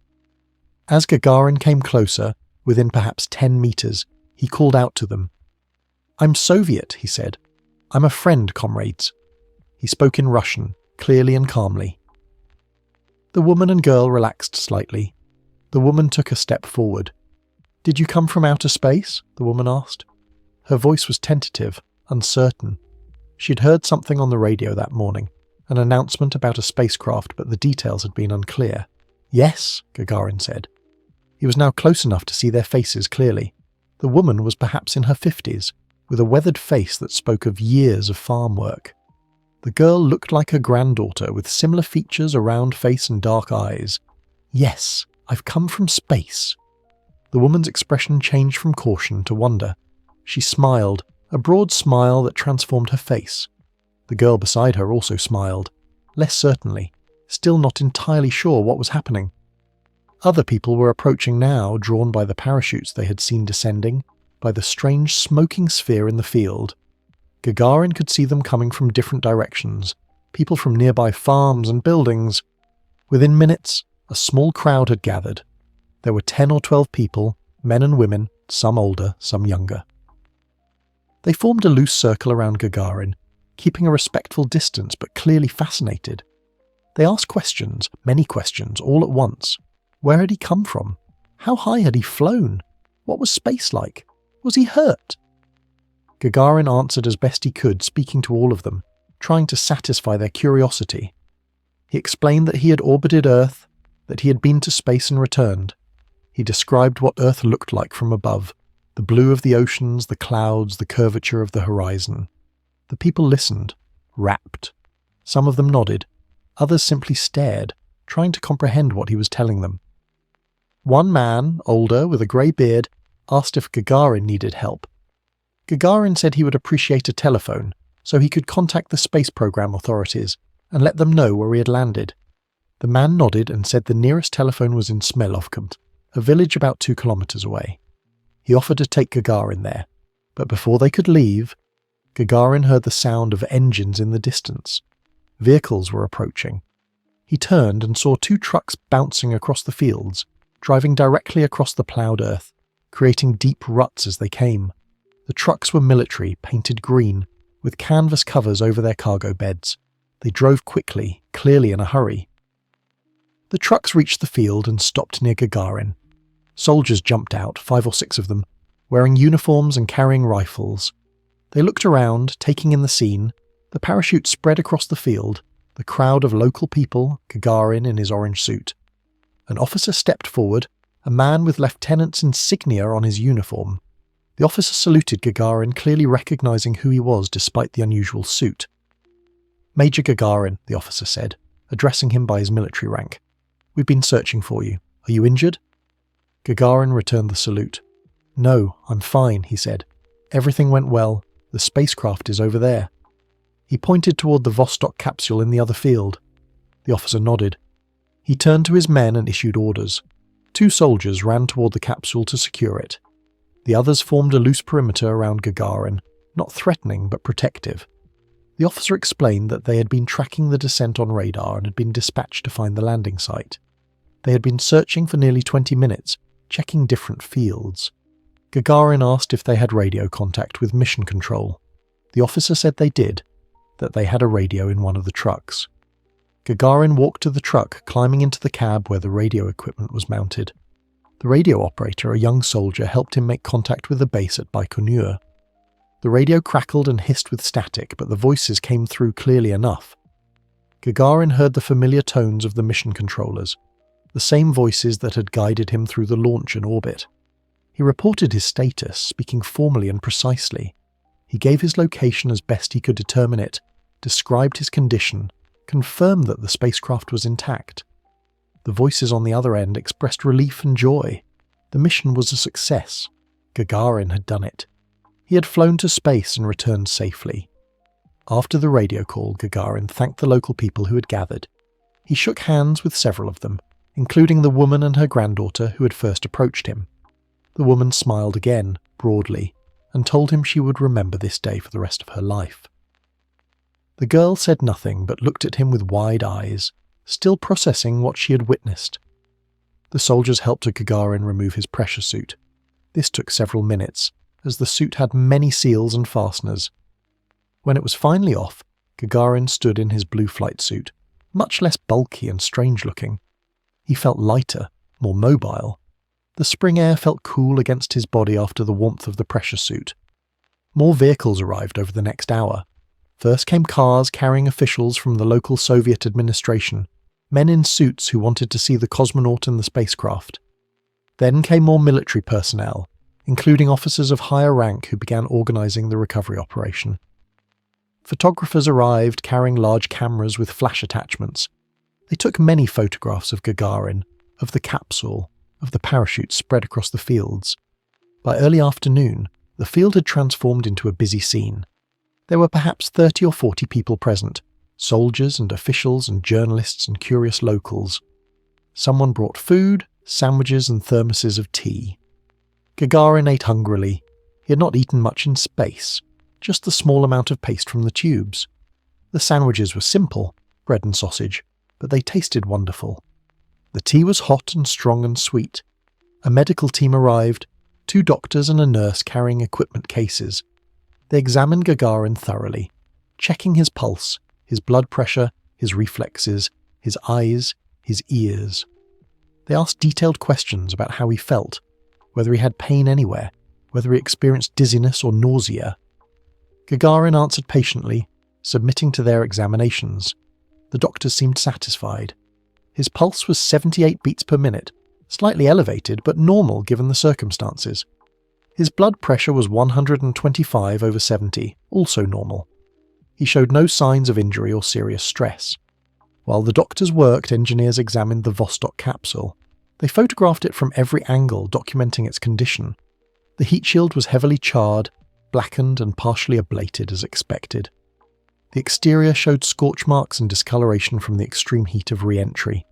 As Gagarin came closer, within perhaps 10 meters, he called out to them. "I'm Soviet," he said. "I'm a friend, comrades." He spoke in Russian, clearly and calmly. The woman and girl relaxed slightly. The woman took a step forward. "Did you come from outer space?" the woman asked. Her voice was tentative, uncertain. She'd heard something on the radio that morning, an announcement about a spacecraft, but the details had been unclear. "Yes," Gagarin said. He was now close enough to see their faces clearly. The woman was perhaps in her 50s, with a weathered face that spoke of years of farm work. The girl looked like her granddaughter with similar features, a round face and dark eyes. "Yes, I've come from space." The woman's expression changed from caution to wonder. She smiled, a broad smile that transformed her face. The girl beside her also smiled, less certainly, still not entirely sure what was happening. Other people were approaching now, drawn by the parachutes they had seen descending, by the strange smoking sphere in the field. Gagarin could see them coming from different directions, people from nearby farms and buildings. Within minutes, a small crowd had gathered. There were 10 or 12 people, men and women, some older, some younger. They formed a loose circle around Gagarin, keeping a respectful distance but clearly fascinated. They asked questions, many questions, all at once. Where had he come from? How high had he flown? What was space like? Was he hurt? Gagarin answered as best he could, speaking to all of them, trying to satisfy their curiosity. He explained that he had orbited Earth, that he had been to space and returned. He described what Earth looked like from above, the blue of the oceans, the clouds, the curvature of the horizon. The people listened, rapt. Some of them nodded, others simply stared, trying to comprehend what he was telling them. One man, older, with a grey beard, asked if Gagarin needed help. Gagarin said he would appreciate a telephone, so he could contact the space program authorities and let them know where he had landed. The man nodded and said the nearest telephone was in Smelovka, a village about 2 kilometers away. He offered to take Gagarin there, but before they could leave, Gagarin heard the sound of engines in the distance. Vehicles were approaching. He turned and saw 2 trucks bouncing across the fields, driving directly across the ploughed earth, creating deep ruts as they came. The trucks were military, painted green, with canvas covers over their cargo beds. They drove quickly, clearly in a hurry. The trucks reached the field and stopped near Gagarin. Soldiers jumped out, 5 or 6 of them, wearing uniforms and carrying rifles. They looked around, taking in the scene. The parachute spread across the field, the crowd of local people, Gagarin in his orange suit. An officer stepped forward, a man with lieutenant's insignia on his uniform. The officer saluted Gagarin, clearly recognizing who he was despite the unusual suit. "Major Gagarin," the officer said, addressing him by his military rank. "We've been searching for you. Are you injured?" Gagarin returned the salute. "No, I'm fine," he said. "Everything went well. The spacecraft is over there." He pointed toward the Vostok capsule in the other field. The officer nodded. He turned to his men and issued orders. 2 soldiers ran toward the capsule to secure it. The others formed a loose perimeter around Gagarin, not threatening but protective. The officer explained that they had been tracking the descent on radar and had been dispatched to find the landing site. They had been searching for nearly 20 minutes, checking different fields. Gagarin asked if they had radio contact with mission control. The officer said they did, that they had a radio in one of the trucks. Gagarin walked to the truck, climbing into the cab where the radio equipment was mounted. The radio operator, a young soldier, helped him make contact with the base at Baikonur. The radio crackled and hissed with static, but the voices came through clearly enough. Gagarin heard the familiar tones of the mission controllers, the same voices that had guided him through the launch and orbit. He reported his status, speaking formally and precisely. He gave his location as best he could determine it, described his condition, confirmed that the spacecraft was intact. The voices on the other end expressed relief and joy. The mission was a success. Gagarin had done it. He had flown to space and returned safely. After the radio call, Gagarin thanked the local people who had gathered. He shook hands with several of them, including the woman and her granddaughter who had first approached him. The woman smiled again, broadly, and told him she would remember this day for the rest of her life. The girl said nothing but looked at him with wide eyes, still processing what she had witnessed. The soldiers helped Gagarin remove his pressure suit. This took several minutes, as the suit had many seals and fasteners. When it was finally off, Gagarin stood in his blue flight suit, much less bulky and strange-looking. He felt lighter, more mobile. The spring air felt cool against his body after the warmth of the pressure suit. More vehicles arrived over the next hour. First came cars carrying officials from the local Soviet administration, men in suits who wanted to see the cosmonaut and the spacecraft. Then came more military personnel, including officers of higher rank who began organizing the recovery operation. Photographers arrived carrying large cameras with flash attachments. They took many photographs of Gagarin, of the capsule, of the parachute spread across the fields. By early afternoon, the field had transformed into a busy scene. There were perhaps 30 or 40 people present, soldiers and officials and journalists and curious locals. Someone brought food, sandwiches and thermoses of tea. Gagarin ate hungrily. He had not eaten much in space, just the small amount of paste from the tubes. The sandwiches were simple, bread and sausage, but they tasted wonderful. The tea was hot and strong and sweet. A medical team arrived, 2 doctors and a nurse carrying equipment cases. They examined Gagarin thoroughly, checking his pulse, his blood pressure, his reflexes, his eyes, his ears. They asked detailed questions about how he felt, whether he had pain anywhere, whether he experienced dizziness or nausea. Gagarin answered patiently, submitting to their examinations. The doctors seemed satisfied. His pulse was 78 beats per minute, slightly elevated but normal given the circumstances. His blood pressure was 125/70, also normal. He showed no signs of injury or serious stress. While the doctors worked, engineers examined the Vostok capsule. They photographed it from every angle, documenting its condition. The heat shield was heavily charred, blackened and partially ablated as expected. The exterior showed scorch marks and discoloration from the extreme heat of re-entry.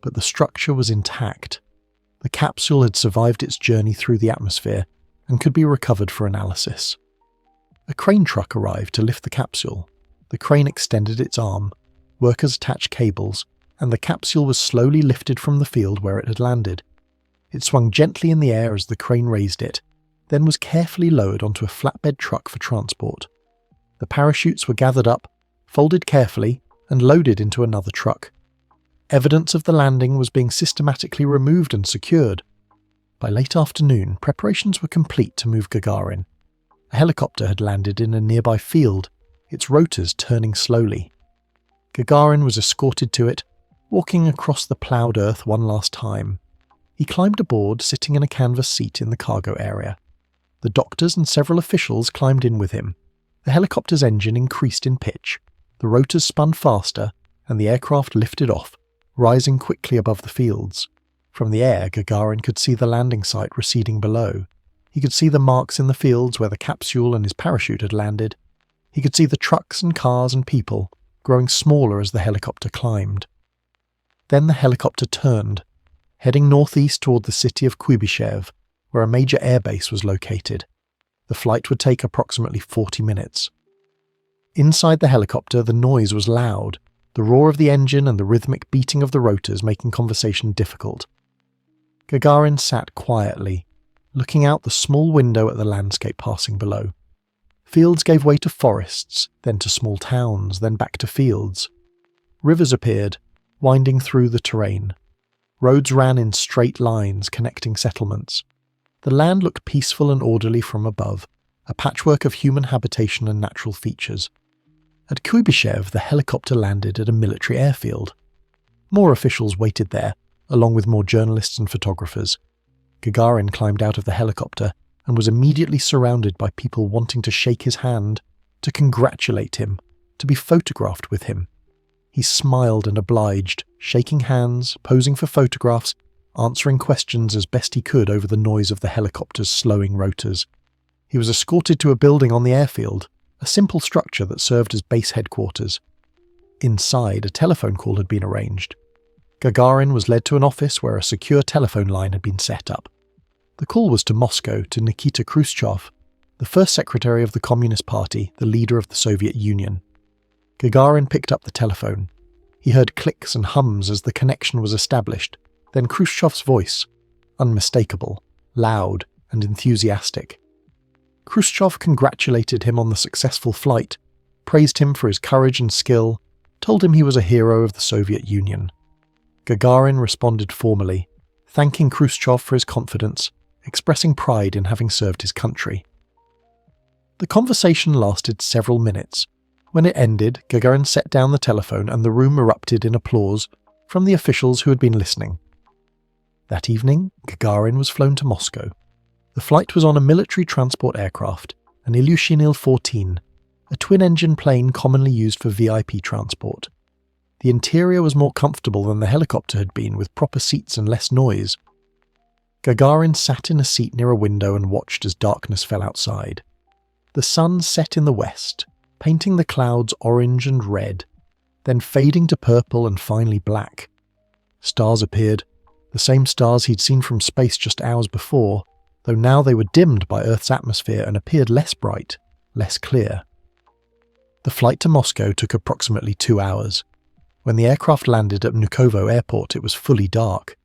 But the structure was intact. The capsule had survived its journey through the atmosphere and could be recovered for analysis. A crane truck arrived to lift the capsule. The crane extended its arm, workers attached cables, and the capsule was slowly lifted from the field where it had landed. It swung gently in the air as the crane raised it, then was carefully lowered onto a flatbed truck for transport. The parachutes were gathered up, folded carefully, and loaded into another truck. Evidence of the landing was being systematically removed and secured. By late afternoon, preparations were complete to move Gagarin. A helicopter had landed in a nearby field, its rotors turning slowly. Gagarin was escorted to it, walking across the ploughed earth one last time. He climbed aboard, sitting in a canvas seat in the cargo area. The doctors and several officials climbed in with him. The helicopter's engine increased in pitch. The rotors spun faster, and the aircraft lifted off, rising quickly above the fields. From the air, Gagarin could see the landing site receding below. He could see the marks in the fields where the capsule and his parachute had landed. He could see the trucks and cars and people growing smaller as the helicopter climbed. Then the helicopter turned, heading northeast toward the city of Kuibyshev, where a major airbase was located. The flight would take approximately 40 minutes. Inside the helicopter, the noise was loud, the roar of the engine and the rhythmic beating of the rotors making conversation difficult. Gagarin sat quietly, looking out the small window at the landscape passing below. Fields gave way to forests, then to small towns, then back to fields. Rivers appeared, winding through the terrain. Roads ran in straight lines connecting settlements. The land looked peaceful and orderly from above, a patchwork of human habitation and natural features. At Kuibyshev, the helicopter landed at a military airfield. More officials waited there, along with more journalists and photographers. Gagarin climbed out of the helicopter and was immediately surrounded by people wanting to shake his hand, to congratulate him, to be photographed with him. He smiled and obliged, shaking hands, posing for photographs, answering questions as best he could over the noise of the helicopter's slowing rotors. He was escorted to a building on the airfield, a simple structure that served as base headquarters. Inside, a telephone call had been arranged. Gagarin was led to an office where a secure telephone line had been set up. The call was to Moscow, to Nikita Khrushchev, the first secretary of the Communist Party, the leader of the Soviet Union. Gagarin picked up the telephone. He heard clicks and hums as the connection was established, then Khrushchev's voice, unmistakable, loud and enthusiastic. Khrushchev congratulated him on the successful flight, praised him for his courage and skill, told him he was a hero of the Soviet Union. Gagarin responded formally, thanking Khrushchev for his confidence, expressing pride in having served his country. The conversation lasted several minutes. When it ended, Gagarin set down the telephone and the room erupted in applause from the officials who had been listening. That evening, Gagarin was flown to Moscow. The flight was on a military transport aircraft, an Ilyushin Il-14, a twin-engine plane commonly used for VIP transport. The interior was more comfortable than the helicopter had been, with proper seats and less noise. Gagarin sat in a seat near a window and watched as darkness fell outside. The sun set in the west, painting the clouds orange and red, then fading to purple and finally black. Stars appeared, the same stars he'd seen from space just hours before, though now they were dimmed by Earth's atmosphere and appeared less bright, less clear. The flight to Moscow took approximately 2 hours. When the aircraft landed at Vnukovo Airport, it was fully dark,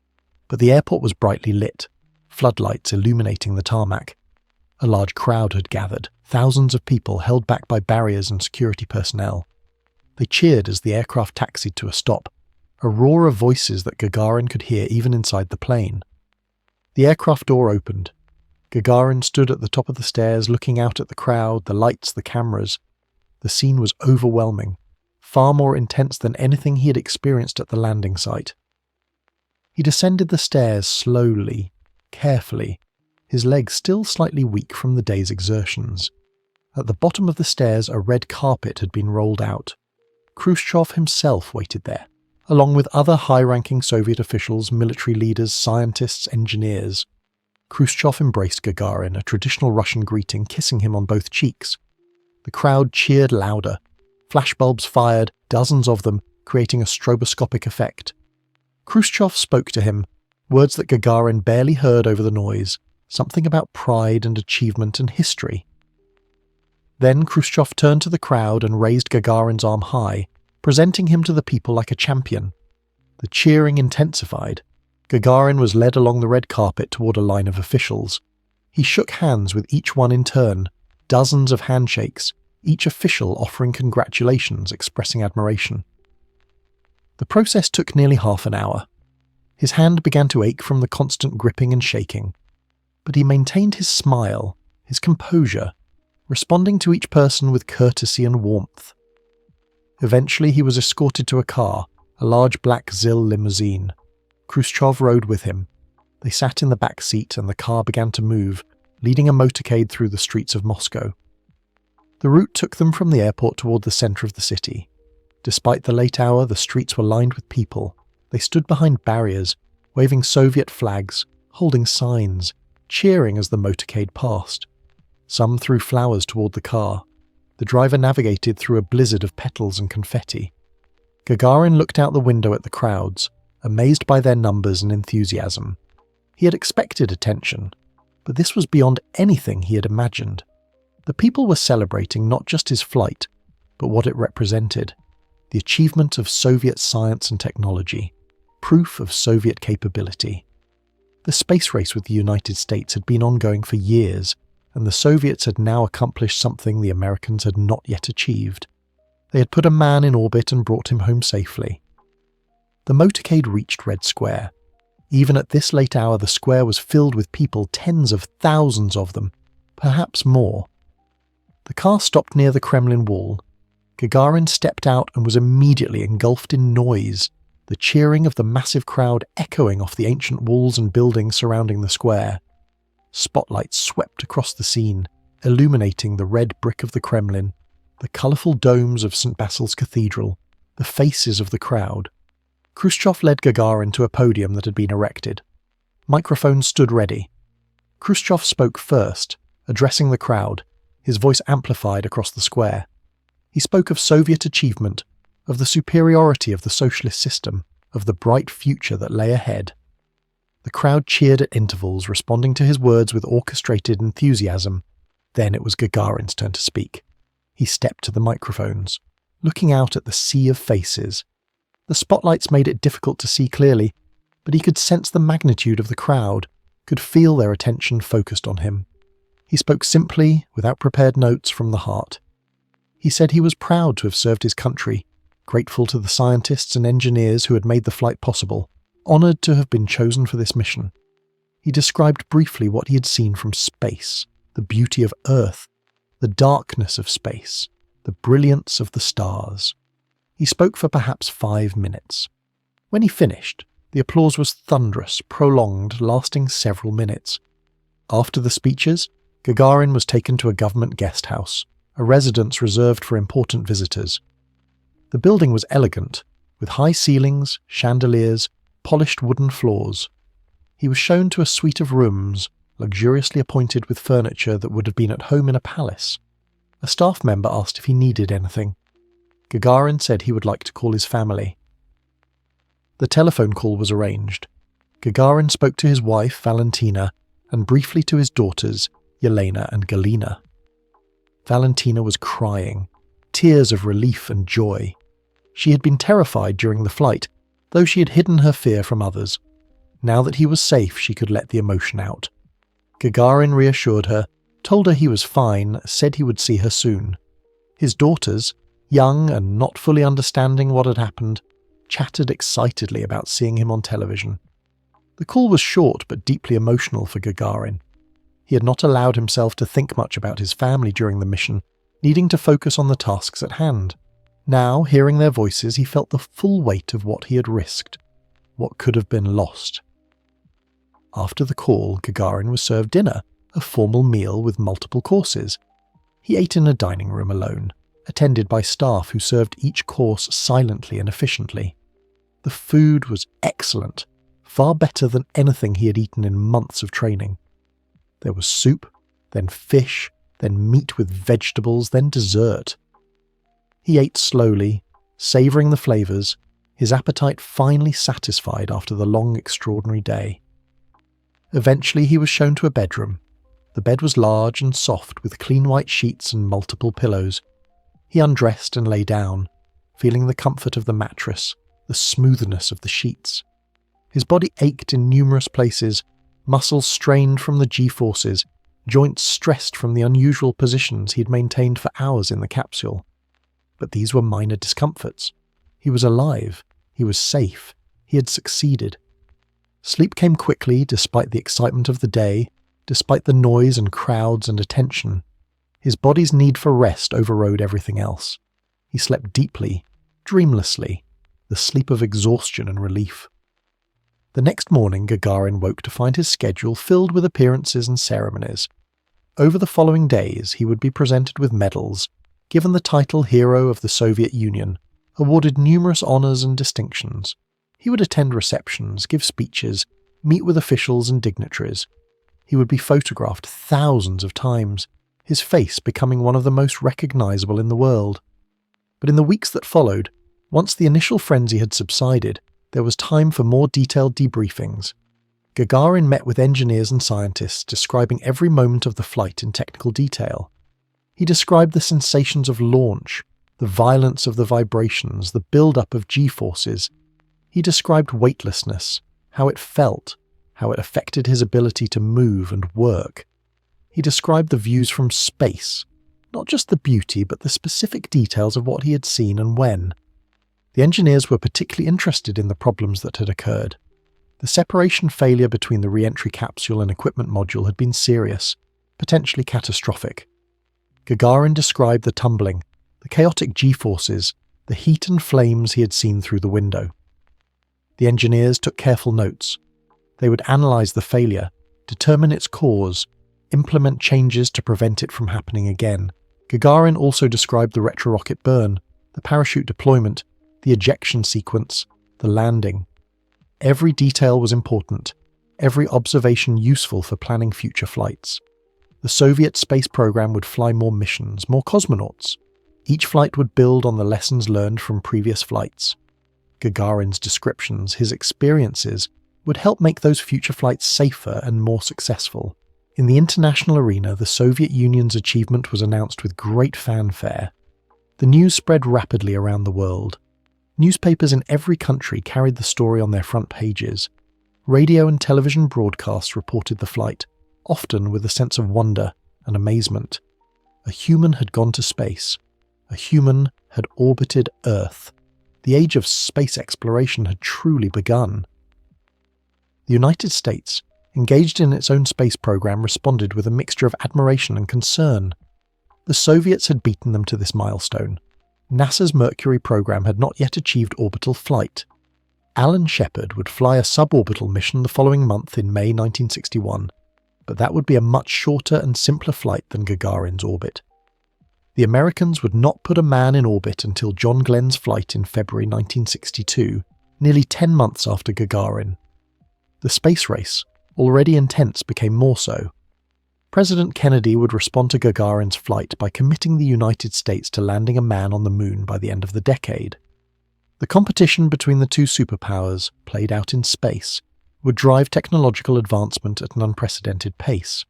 but the airport was brightly lit, floodlights illuminating the tarmac. A large crowd had gathered, thousands of people held back by barriers and security personnel. They cheered as the aircraft taxied to a stop, a roar of voices that Gagarin could hear even inside the plane. The aircraft door opened. Gagarin stood at the top of the stairs looking out at the crowd, the lights, the cameras. The scene was overwhelming, far more intense than anything he had experienced at the landing site. He descended the stairs slowly, carefully, his legs still slightly weak from the day's exertions. At the bottom of the stairs, a red carpet had been rolled out. Khrushchev himself waited there, along with other high-ranking Soviet officials, military leaders, scientists, engineers. Khrushchev embraced Gagarin, a traditional Russian greeting, kissing him on both cheeks. The crowd cheered louder. Flashbulbs fired, dozens of them, creating a stroboscopic effect. Khrushchev spoke to him, words that Gagarin barely heard over the noise, something about pride and achievement and history. Then Khrushchev turned to the crowd and raised Gagarin's arm high, presenting him to the people like a champion. The cheering intensified. Gagarin was led along the red carpet toward a line of officials. He shook hands with each one in turn, dozens of handshakes, each official offering congratulations, expressing admiration. The process took nearly half an hour. His hand began to ache from the constant gripping and shaking, but he maintained his smile, his composure, responding to each person with courtesy and warmth. Eventually he was escorted to a car, a large black ZIL limousine. Khrushchev rode with him. They sat in the back seat and the car began to move, leading a motorcade through the streets of Moscow. The route took them from the airport toward the centre of the city. Despite the late hour, the streets were lined with people. They stood behind barriers, waving Soviet flags, holding signs, cheering as the motorcade passed. Some threw flowers toward the car. The driver navigated through a blizzard of petals and confetti. Gagarin looked out the window at the crowds, amazed by their numbers and enthusiasm. He had expected attention, but this was beyond anything he had imagined. The people were celebrating not just his flight, but what it represented: the achievement of Soviet science and technology, proof of Soviet capability. The space race with the United States had been ongoing for years, and the Soviets had now accomplished something the Americans had not yet achieved. They had put a man in orbit and brought him home safely. The motorcade reached Red Square. Even at this late hour, the square was filled with people, tens of thousands of them, perhaps more. The car stopped near the Kremlin wall. Gagarin stepped out and was immediately engulfed in noise, the cheering of the massive crowd echoing off the ancient walls and buildings surrounding the square. Spotlights swept across the scene, illuminating the red brick of the Kremlin, the colourful domes of St. Basil's Cathedral, the faces of the crowd. Khrushchev led Gagarin to a podium that had been erected. Microphones stood ready. Khrushchev spoke first, addressing the crowd, his voice amplified across the square. He spoke of Soviet achievement, of the superiority of the socialist system, of the bright future that lay ahead. The crowd cheered at intervals, responding to his words with orchestrated enthusiasm. Then it was Gagarin's turn to speak. He stepped to the microphones, looking out at the sea of faces. The spotlights made it difficult to see clearly, but he could sense the magnitude of the crowd, could feel their attention focused on him. He spoke simply, without prepared notes, from the heart. He said he was proud to have served his country, grateful to the scientists and engineers who had made the flight possible, honoured to have been chosen for this mission. He described briefly what he had seen from space, the beauty of Earth, the darkness of space, the brilliance of the stars. He spoke for perhaps 5 minutes. When he finished, the applause was thunderous, prolonged, lasting several minutes. After the speeches, Gagarin was taken to a government guest house, a residence reserved for important visitors. The building was elegant, with high ceilings, chandeliers, polished wooden floors. He was shown to a suite of rooms, luxuriously appointed with furniture that would have been at home in a palace. A staff member asked if he needed anything. Gagarin said he would like to call his family. The telephone call was arranged. Gagarin spoke to his wife, Valentina, and briefly to his daughters, Yelena and Galina. Valentina was crying, tears of relief and joy. She had been terrified during the flight, though she had hidden her fear from others. Now that he was safe, she could let the emotion out. Gagarin reassured her, told her he was fine, said he would see her soon. His daughters, young and not fully understanding what had happened, chattered excitedly about seeing him on television. The call was short but deeply emotional for Gagarin. He had not allowed himself to think much about his family during the mission, needing to focus on the tasks at hand. Now, hearing their voices, he felt the full weight of what he had risked, what could have been lost. After the call, Gagarin was served dinner, a formal meal with multiple courses. He ate in a dining room alone, attended by staff who served each course silently and efficiently. The food was excellent, far better than anything he had eaten in months of training. There was soup, then fish, then meat with vegetables, then dessert. He ate slowly, savouring the flavours, his appetite finally satisfied after the long, extraordinary day. Eventually he was shown to a bedroom. The bed was large and soft, with clean white sheets and multiple pillows. He undressed and lay down, feeling the comfort of the mattress, the smoothness of the sheets. His body ached in numerous places, muscles strained from the G-forces, joints stressed from the unusual positions he had maintained for hours in the capsule. But these were minor discomforts. He was alive, he was safe, he had succeeded. Sleep came quickly despite the excitement of the day, despite the noise and crowds and attention. His body's need for rest overrode everything else. He slept deeply, dreamlessly, the sleep of exhaustion and relief. The next morning, Gagarin woke to find his schedule filled with appearances and ceremonies. Over the following days, he would be presented with medals, given the title Hero of the Soviet Union, awarded numerous honours and distinctions. He would attend receptions, give speeches, meet with officials and dignitaries. He would be photographed thousands of times, his face becoming one of the most recognisable in the world. But in the weeks that followed, once the initial frenzy had subsided, there was time for more detailed debriefings. Gagarin met with engineers and scientists, describing every moment of the flight in technical detail. He described the sensations of launch, the violence of the vibrations, the build-up of G-forces. He described weightlessness, how it felt, how it affected his ability to move and work. He described the views from space, not just the beauty, but the specific details of what he had seen and when. The engineers were particularly interested in the problems that had occurred. The separation failure between the reentry capsule and equipment module had been serious, potentially catastrophic. Gagarin described the tumbling, the chaotic G-forces, the heat and flames he had seen through the window. The engineers took careful notes. They would analyse the failure, determine its cause, implement changes to prevent it from happening again. Gagarin also described the retrorocket burn, the parachute deployment, the ejection sequence, the landing. Every detail was important, every observation useful for planning future flights. The Soviet space program would fly more missions, more cosmonauts. Each flight would build on the lessons learned from previous flights. Gagarin's descriptions, his experiences, would help make those future flights safer and more successful. In the international arena, the Soviet Union's achievement was announced with great fanfare. The news spread rapidly around the world. Newspapers in every country carried the story on their front pages. Radio and television broadcasts reported the flight, often with a sense of wonder and amazement. A human had gone to space. A human had orbited Earth. The age of space exploration had truly begun. The United States, engaged in its own space program, responded with a mixture of admiration and concern. The Soviets had beaten them to this milestone. NASA's Mercury program had not yet achieved orbital flight. Alan Shepard would fly a suborbital mission the following month in May 1961, but that would be a much shorter and simpler flight than Gagarin's orbit. The Americans would not put a man in orbit until John Glenn's flight in February 1962, nearly 10 months after Gagarin. The space race, already intense, became more so. President Kennedy would respond to Gagarin's flight by committing the United States to landing a man on the moon by the end of the decade. The competition between the two superpowers, played out in space, would drive technological advancement at an unprecedented pace.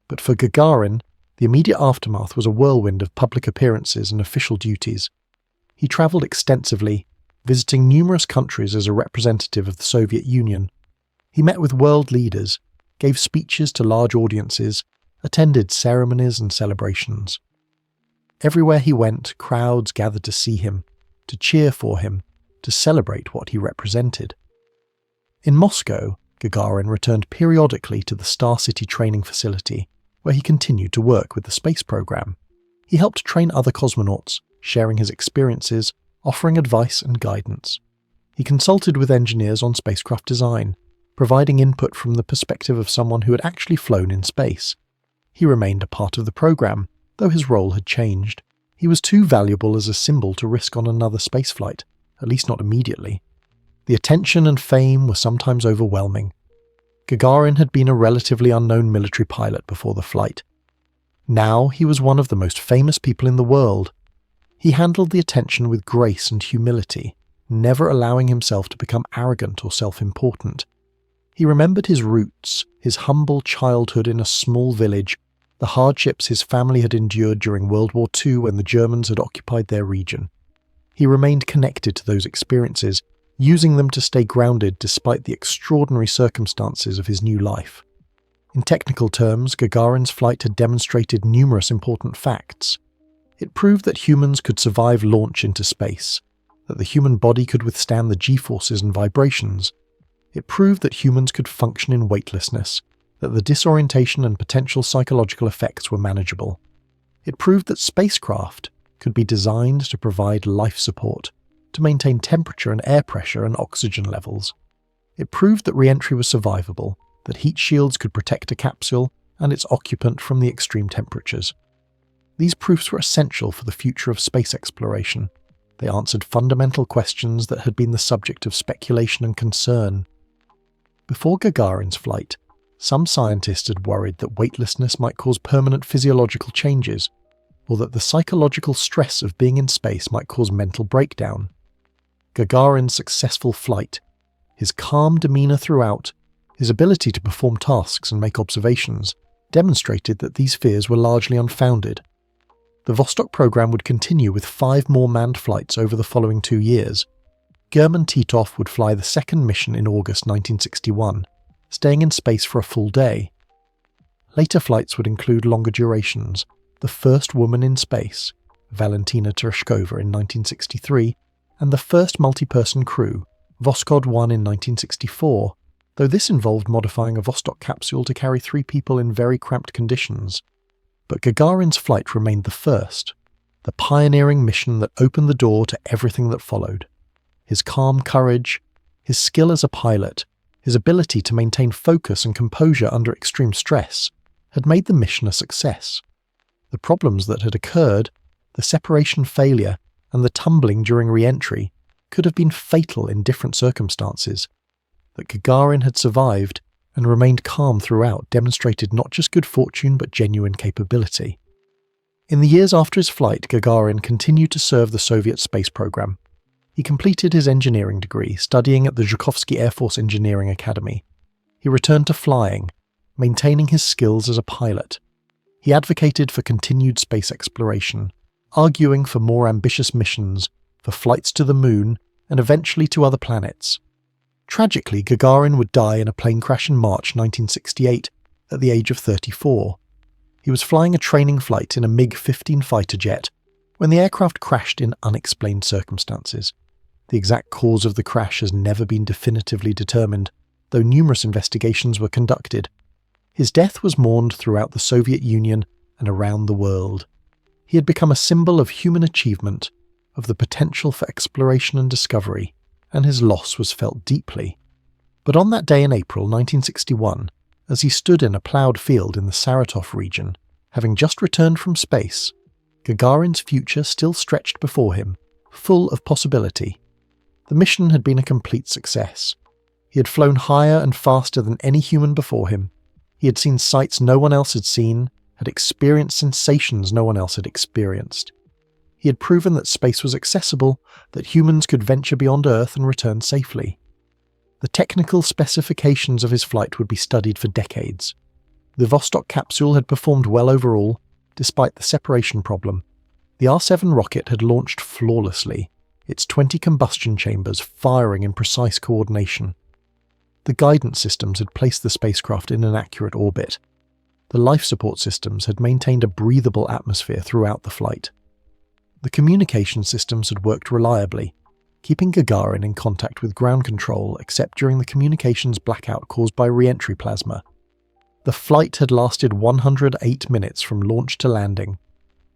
But for Gagarin, the immediate aftermath was a whirlwind of public appearances and official duties. He travelled extensively, visiting numerous countries as a representative of the Soviet Union. He met with world leaders, gave speeches to large audiences, attended ceremonies and celebrations. Everywhere he went, crowds gathered to see him, to cheer for him, to celebrate what he represented. In Moscow, Gagarin returned periodically to the Star City training facility, where he continued to work with the space program. He helped train other cosmonauts, sharing his experiences, offering advice and guidance. He consulted with engineers on spacecraft design, providing input from the perspective of someone who had actually flown in space. He remained a part of the program, though his role had changed. He was too valuable as a symbol to risk on another spaceflight, at least not immediately. The attention and fame were sometimes overwhelming. Gagarin had been a relatively unknown military pilot before the flight. Now he was one of the most famous people in the world. He handled the attention with grace and humility, never allowing himself to become arrogant or self-important. He remembered his roots, his humble childhood in a small village, the hardships his family had endured during World War II when the Germans had occupied their region. He remained connected to those experiences, using them to stay grounded despite the extraordinary circumstances of his new life. In technical terms, Gagarin's flight had demonstrated numerous important facts. It proved that humans could survive launch into space, that the human body could withstand the G-forces and vibrations. It proved that humans could function in weightlessness, that the disorientation and potential psychological effects were manageable. It proved that spacecraft could be designed to provide life support, to maintain temperature and air pressure and oxygen levels. It proved that reentry was survivable, that heat shields could protect a capsule and its occupant from the extreme temperatures. These proofs were essential for the future of space exploration. They answered fundamental questions that had been the subject of speculation and concern. Before Gagarin's flight, some scientists had worried that weightlessness might cause permanent physiological changes, or that the psychological stress of being in space might cause mental breakdown. Gagarin's successful flight, his calm demeanour throughout, his ability to perform tasks and make observations, demonstrated that these fears were largely unfounded. The Vostok program would continue with 5 more manned flights over the following 2 years. German Titov would fly the second mission in August 1961, staying in space for a full day. Later flights would include longer durations, the first woman in space, Valentina Tereshkova in 1963, and the first multi-person crew, Voskhod 1 in 1964, though this involved modifying a Vostok capsule to carry 3 people in very cramped conditions. But Gagarin's flight remained the first, the pioneering mission that opened the door to everything that followed. His calm courage, his skill as a pilot, his ability to maintain focus and composure under extreme stress, had made the mission a success. The problems that had occurred, the separation failure, and the tumbling during re-entry could have been fatal in different circumstances. That Gagarin had survived and remained calm throughout demonstrated not just good fortune but genuine capability. In the years after his flight, Gagarin continued to serve the Soviet space program. He completed his engineering degree, studying at the Zhukovsky Air Force Engineering Academy. He returned to flying, maintaining his skills as a pilot. He advocated for continued space exploration, arguing for more ambitious missions, for flights to the moon, and eventually to other planets. Tragically, Gagarin would die in a plane crash in March 1968 at the age of 34. He was flying a training flight in a MiG-15 fighter jet when the aircraft crashed in unexplained circumstances. The exact cause of the crash has never been definitively determined, though numerous investigations were conducted. His death was mourned throughout the Soviet Union and around the world. He had become a symbol of human achievement, of the potential for exploration and discovery, and his loss was felt deeply. But on that day in April 1961, as he stood in a ploughed field in the Saratov region, having just returned from space, Gagarin's future still stretched before him, full of possibility. The mission had been a complete success. He had flown higher and faster than any human before him. He had seen sights no one else had seen, had experienced sensations no one else had experienced. He had proven that space was accessible, that humans could venture beyond Earth and return safely. The technical specifications of his flight would be studied for decades. The Vostok capsule had performed well overall, despite the separation problem. The R7 rocket had launched flawlessly, its 20 combustion chambers firing in precise coordination. The guidance systems had placed the spacecraft in an accurate orbit. The life support systems had maintained a breathable atmosphere throughout the flight. The communication systems had worked reliably, keeping Gagarin in contact with ground control except during the communications blackout caused by reentry plasma. The flight had lasted 108 minutes from launch to landing.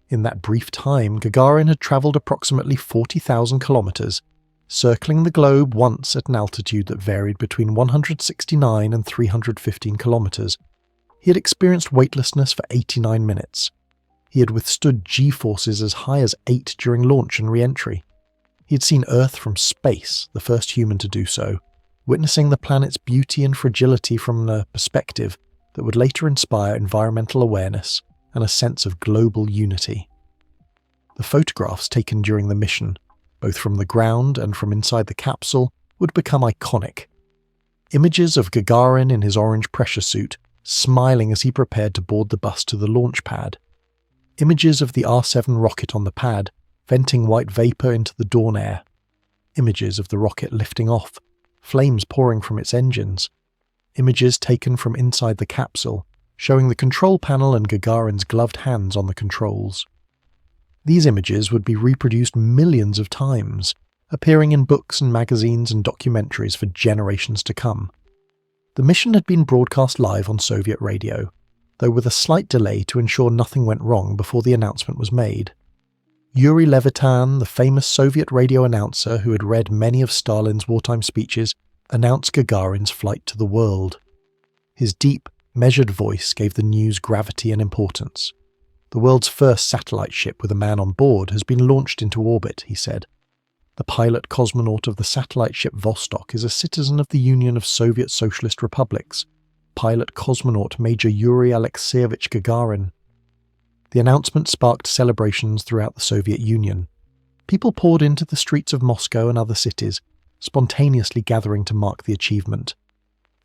In that brief time, Gagarin had travelled approximately 40,000 kilometres, circling the globe once at an altitude that varied between 169 and 315 kilometres. He had experienced weightlessness for 89 minutes. He had withstood G-forces as high as 8 during launch and re-entry. He had seen Earth from space, the first human to do so, witnessing the planet's beauty and fragility from a perspective that would later inspire environmental awareness and a sense of global unity. The photographs taken during the mission, both from the ground and from inside the capsule, would become iconic. Images of Gagarin in his orange pressure suit, smiling as he prepared to board the bus to the launch pad. Images of the R7 rocket on the pad, venting white vapour into the dawn air. Images of the rocket lifting off, flames pouring from its engines. Images taken from inside the capsule, showing the control panel and Gagarin's gloved hands on the controls. These images would be reproduced millions of times, appearing in books and magazines and documentaries for generations to come. The mission had been broadcast live on Soviet radio, though with a slight delay to ensure nothing went wrong before the announcement was made. Yuri Levitan, the famous Soviet radio announcer who had read many of Stalin's wartime speeches, announced Gagarin's flight to the world. His deep, measured voice gave the news gravity and importance. The world's first satellite ship with a man on board has been launched into orbit, he said. The pilot cosmonaut of the satellite ship Vostok is a citizen of the Union of Soviet Socialist Republics, pilot cosmonaut Major Yuri Alexeyevich Gagarin. The announcement sparked celebrations throughout the Soviet Union. People poured into the streets of Moscow and other cities, spontaneously gathering to mark the achievement.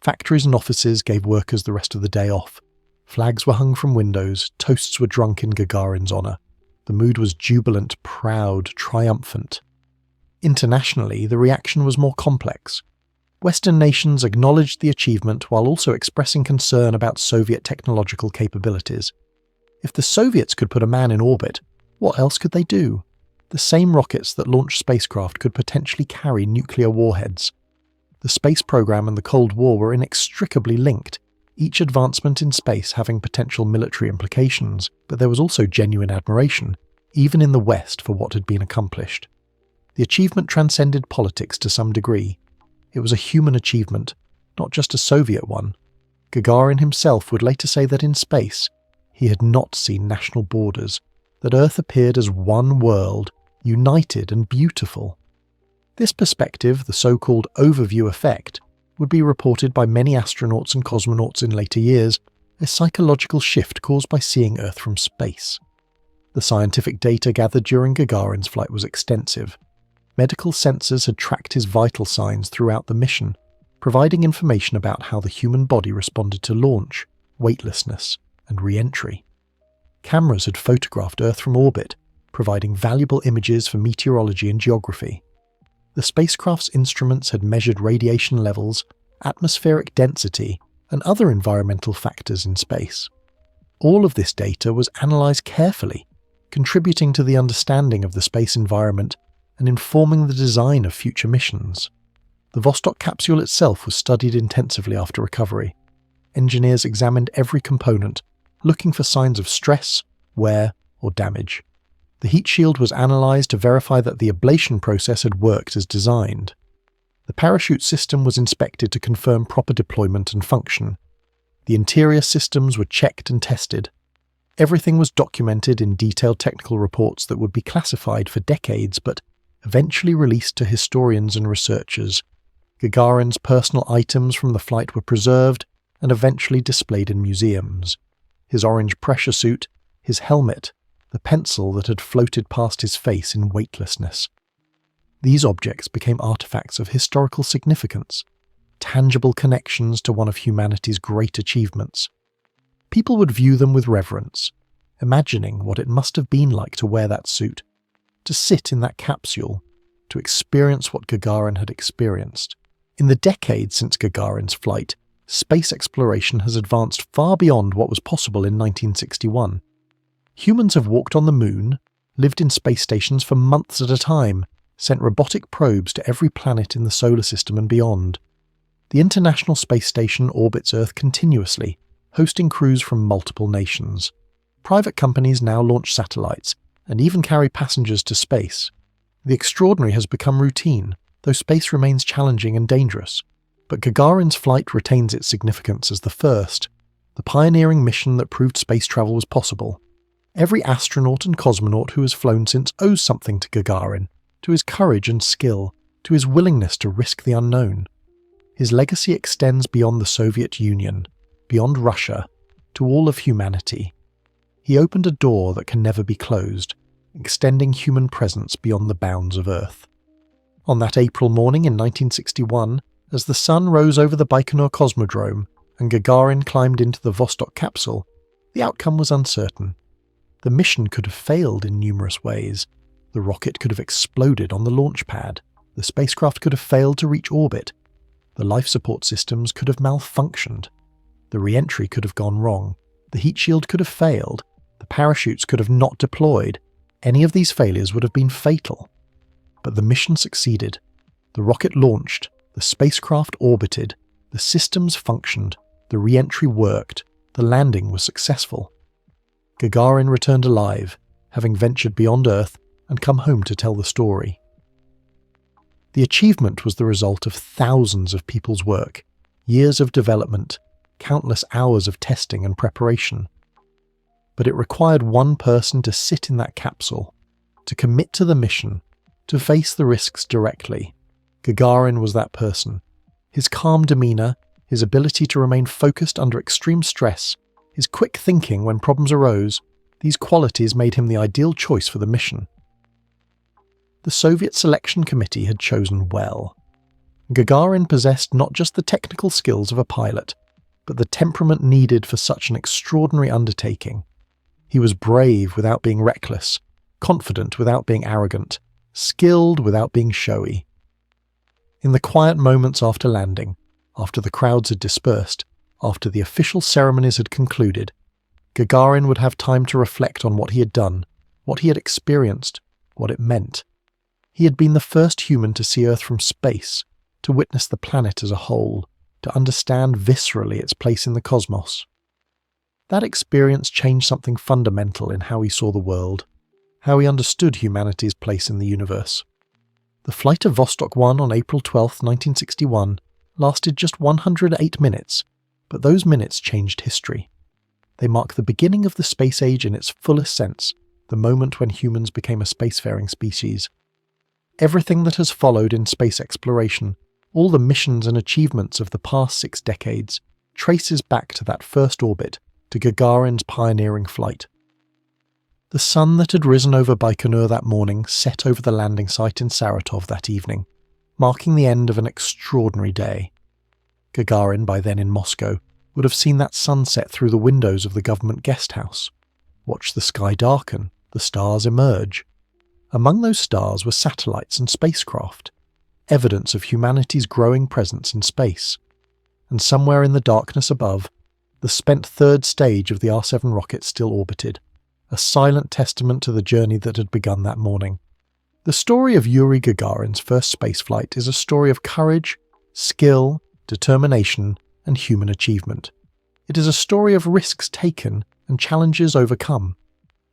Factories and offices gave workers the rest of the day off. Flags were hung from windows, toasts were drunk in Gagarin's honour. The mood was jubilant, proud, triumphant. Internationally, the reaction was more complex. Western nations acknowledged the achievement while also expressing concern about Soviet technological capabilities. If the Soviets could put a man in orbit, what else could they do? The same rockets that launched spacecraft could potentially carry nuclear warheads. The space program and the Cold War were inextricably linked, each advancement in space having potential military implications, but there was also genuine admiration, even in the West, for what had been accomplished. The achievement transcended politics to some degree. It was a human achievement, not just a Soviet one. Gagarin himself would later say that in space, he had not seen national borders, that Earth appeared as one world, united and beautiful. This perspective, the so-called overview effect, would be reported by many astronauts and cosmonauts in later years, a psychological shift caused by seeing Earth from space. The scientific data gathered during Gagarin's flight was extensive. Medical sensors had tracked his vital signs throughout the mission, providing information about how the human body responded to launch, weightlessness, and re-entry. Cameras had photographed Earth from orbit, providing valuable images for meteorology and geography. The spacecraft's instruments had measured radiation levels, atmospheric density, and other environmental factors in space. All of this data was analysed carefully, contributing to the understanding of the space environment and informing the design of future missions. The Vostok capsule itself was studied intensively after recovery. Engineers examined every component, looking for signs of stress, wear, or damage. The heat shield was analysed to verify that the ablation process had worked as designed. The parachute system was inspected to confirm proper deployment and function. The interior systems were checked and tested. Everything was documented in detailed technical reports that would be classified for decades but eventually released to historians and researchers. Gagarin's personal items from the flight were preserved and eventually displayed in museums. His orange pressure suit, his helmet, the pencil that had floated past his face in weightlessness. These objects became artifacts of historical significance, tangible connections to one of humanity's great achievements. People would view them with reverence, imagining what it must have been like to wear that suit, to sit in that capsule, to experience what Gagarin had experienced. In the decades since Gagarin's flight, space exploration has advanced far beyond what was possible in 1961. Humans have walked on the moon, lived in space stations for months at a time, sent robotic probes to every planet in the solar system and beyond. The International Space Station orbits Earth continuously, hosting crews from multiple nations. Private companies now launch satellites and even carry passengers to space. The extraordinary has become routine, though space remains challenging and dangerous. But Gagarin's flight retains its significance as the first, the pioneering mission that proved space travel was possible. Every astronaut and cosmonaut who has flown since owes something to Gagarin, to his courage and skill, to his willingness to risk the unknown. His legacy extends beyond the Soviet Union, beyond Russia, to all of humanity. He opened a door that can never be closed, extending human presence beyond the bounds of Earth. On that April morning in 1961, as the sun rose over the Baikonur Cosmodrome and Gagarin climbed into the Vostok capsule, the outcome was uncertain. The mission could have failed in numerous ways. The rocket could have exploded on the launch pad. The spacecraft could have failed to reach orbit. The life support systems could have malfunctioned. The reentry could have gone wrong. The heat shield could have failed. The parachutes could have not deployed. Any of these failures would have been fatal. But the mission succeeded. The rocket launched. The spacecraft orbited. The systems functioned. The reentry worked. The landing was successful. Gagarin returned alive, having ventured beyond Earth and come home to tell the story. The achievement was the result of thousands of people's work, years of development, countless hours of testing and preparation. But it required one person to sit in that capsule, to commit to the mission, to face the risks directly. Gagarin was that person. His calm demeanour, his ability to remain focused under extreme stress, his quick thinking when problems arose, these qualities made him the ideal choice for the mission. The Soviet selection committee had chosen well. Gagarin possessed not just the technical skills of a pilot, but the temperament needed for such an extraordinary undertaking. He was brave without being reckless, confident without being arrogant, skilled without being showy. In the quiet moments after landing, after the crowds had dispersed, after the official ceremonies had concluded, Gagarin would have time to reflect on what he had done, what he had experienced, what it meant. He had been the first human to see Earth from space, to witness the planet as a whole, to understand viscerally its place in the cosmos. That experience changed something fundamental in how he saw the world, how he understood humanity's place in the universe. The flight of Vostok 1 on April 12, 1961, lasted just 108 minutes, but those minutes changed history. They mark the beginning of the space age in its fullest sense, the moment when humans became a spacefaring species. Everything that has followed in space exploration, all the missions and achievements of the past 6 decades, traces back to that first orbit, to Gagarin's pioneering flight. The sun that had risen over Baikonur that morning set over the landing site in Saratov that evening, marking the end of an extraordinary day. Gagarin, by then in Moscow, would have seen that sunset through the windows of the government guest house, watched the sky darken, the stars emerge. Among those stars were satellites and spacecraft, evidence of humanity's growing presence in space. And somewhere in the darkness above, the spent third stage of the R-7 rocket still orbited, a silent testament to the journey that had begun that morning. The story of Yuri Gagarin's first spaceflight is a story of courage, skill, determination, and human achievement. It is a story of risks taken and challenges overcome.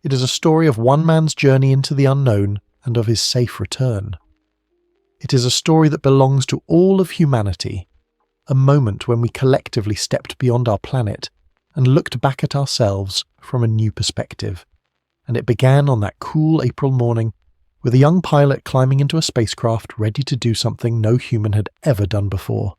It is a story of one man's journey into the unknown and of his safe return. It is a story that belongs to all of humanity, a moment when we collectively stepped beyond our planet and looked back at ourselves from a new perspective. And it began on that cool April morning with a young pilot climbing into a spacecraft ready to do something no human had ever done before.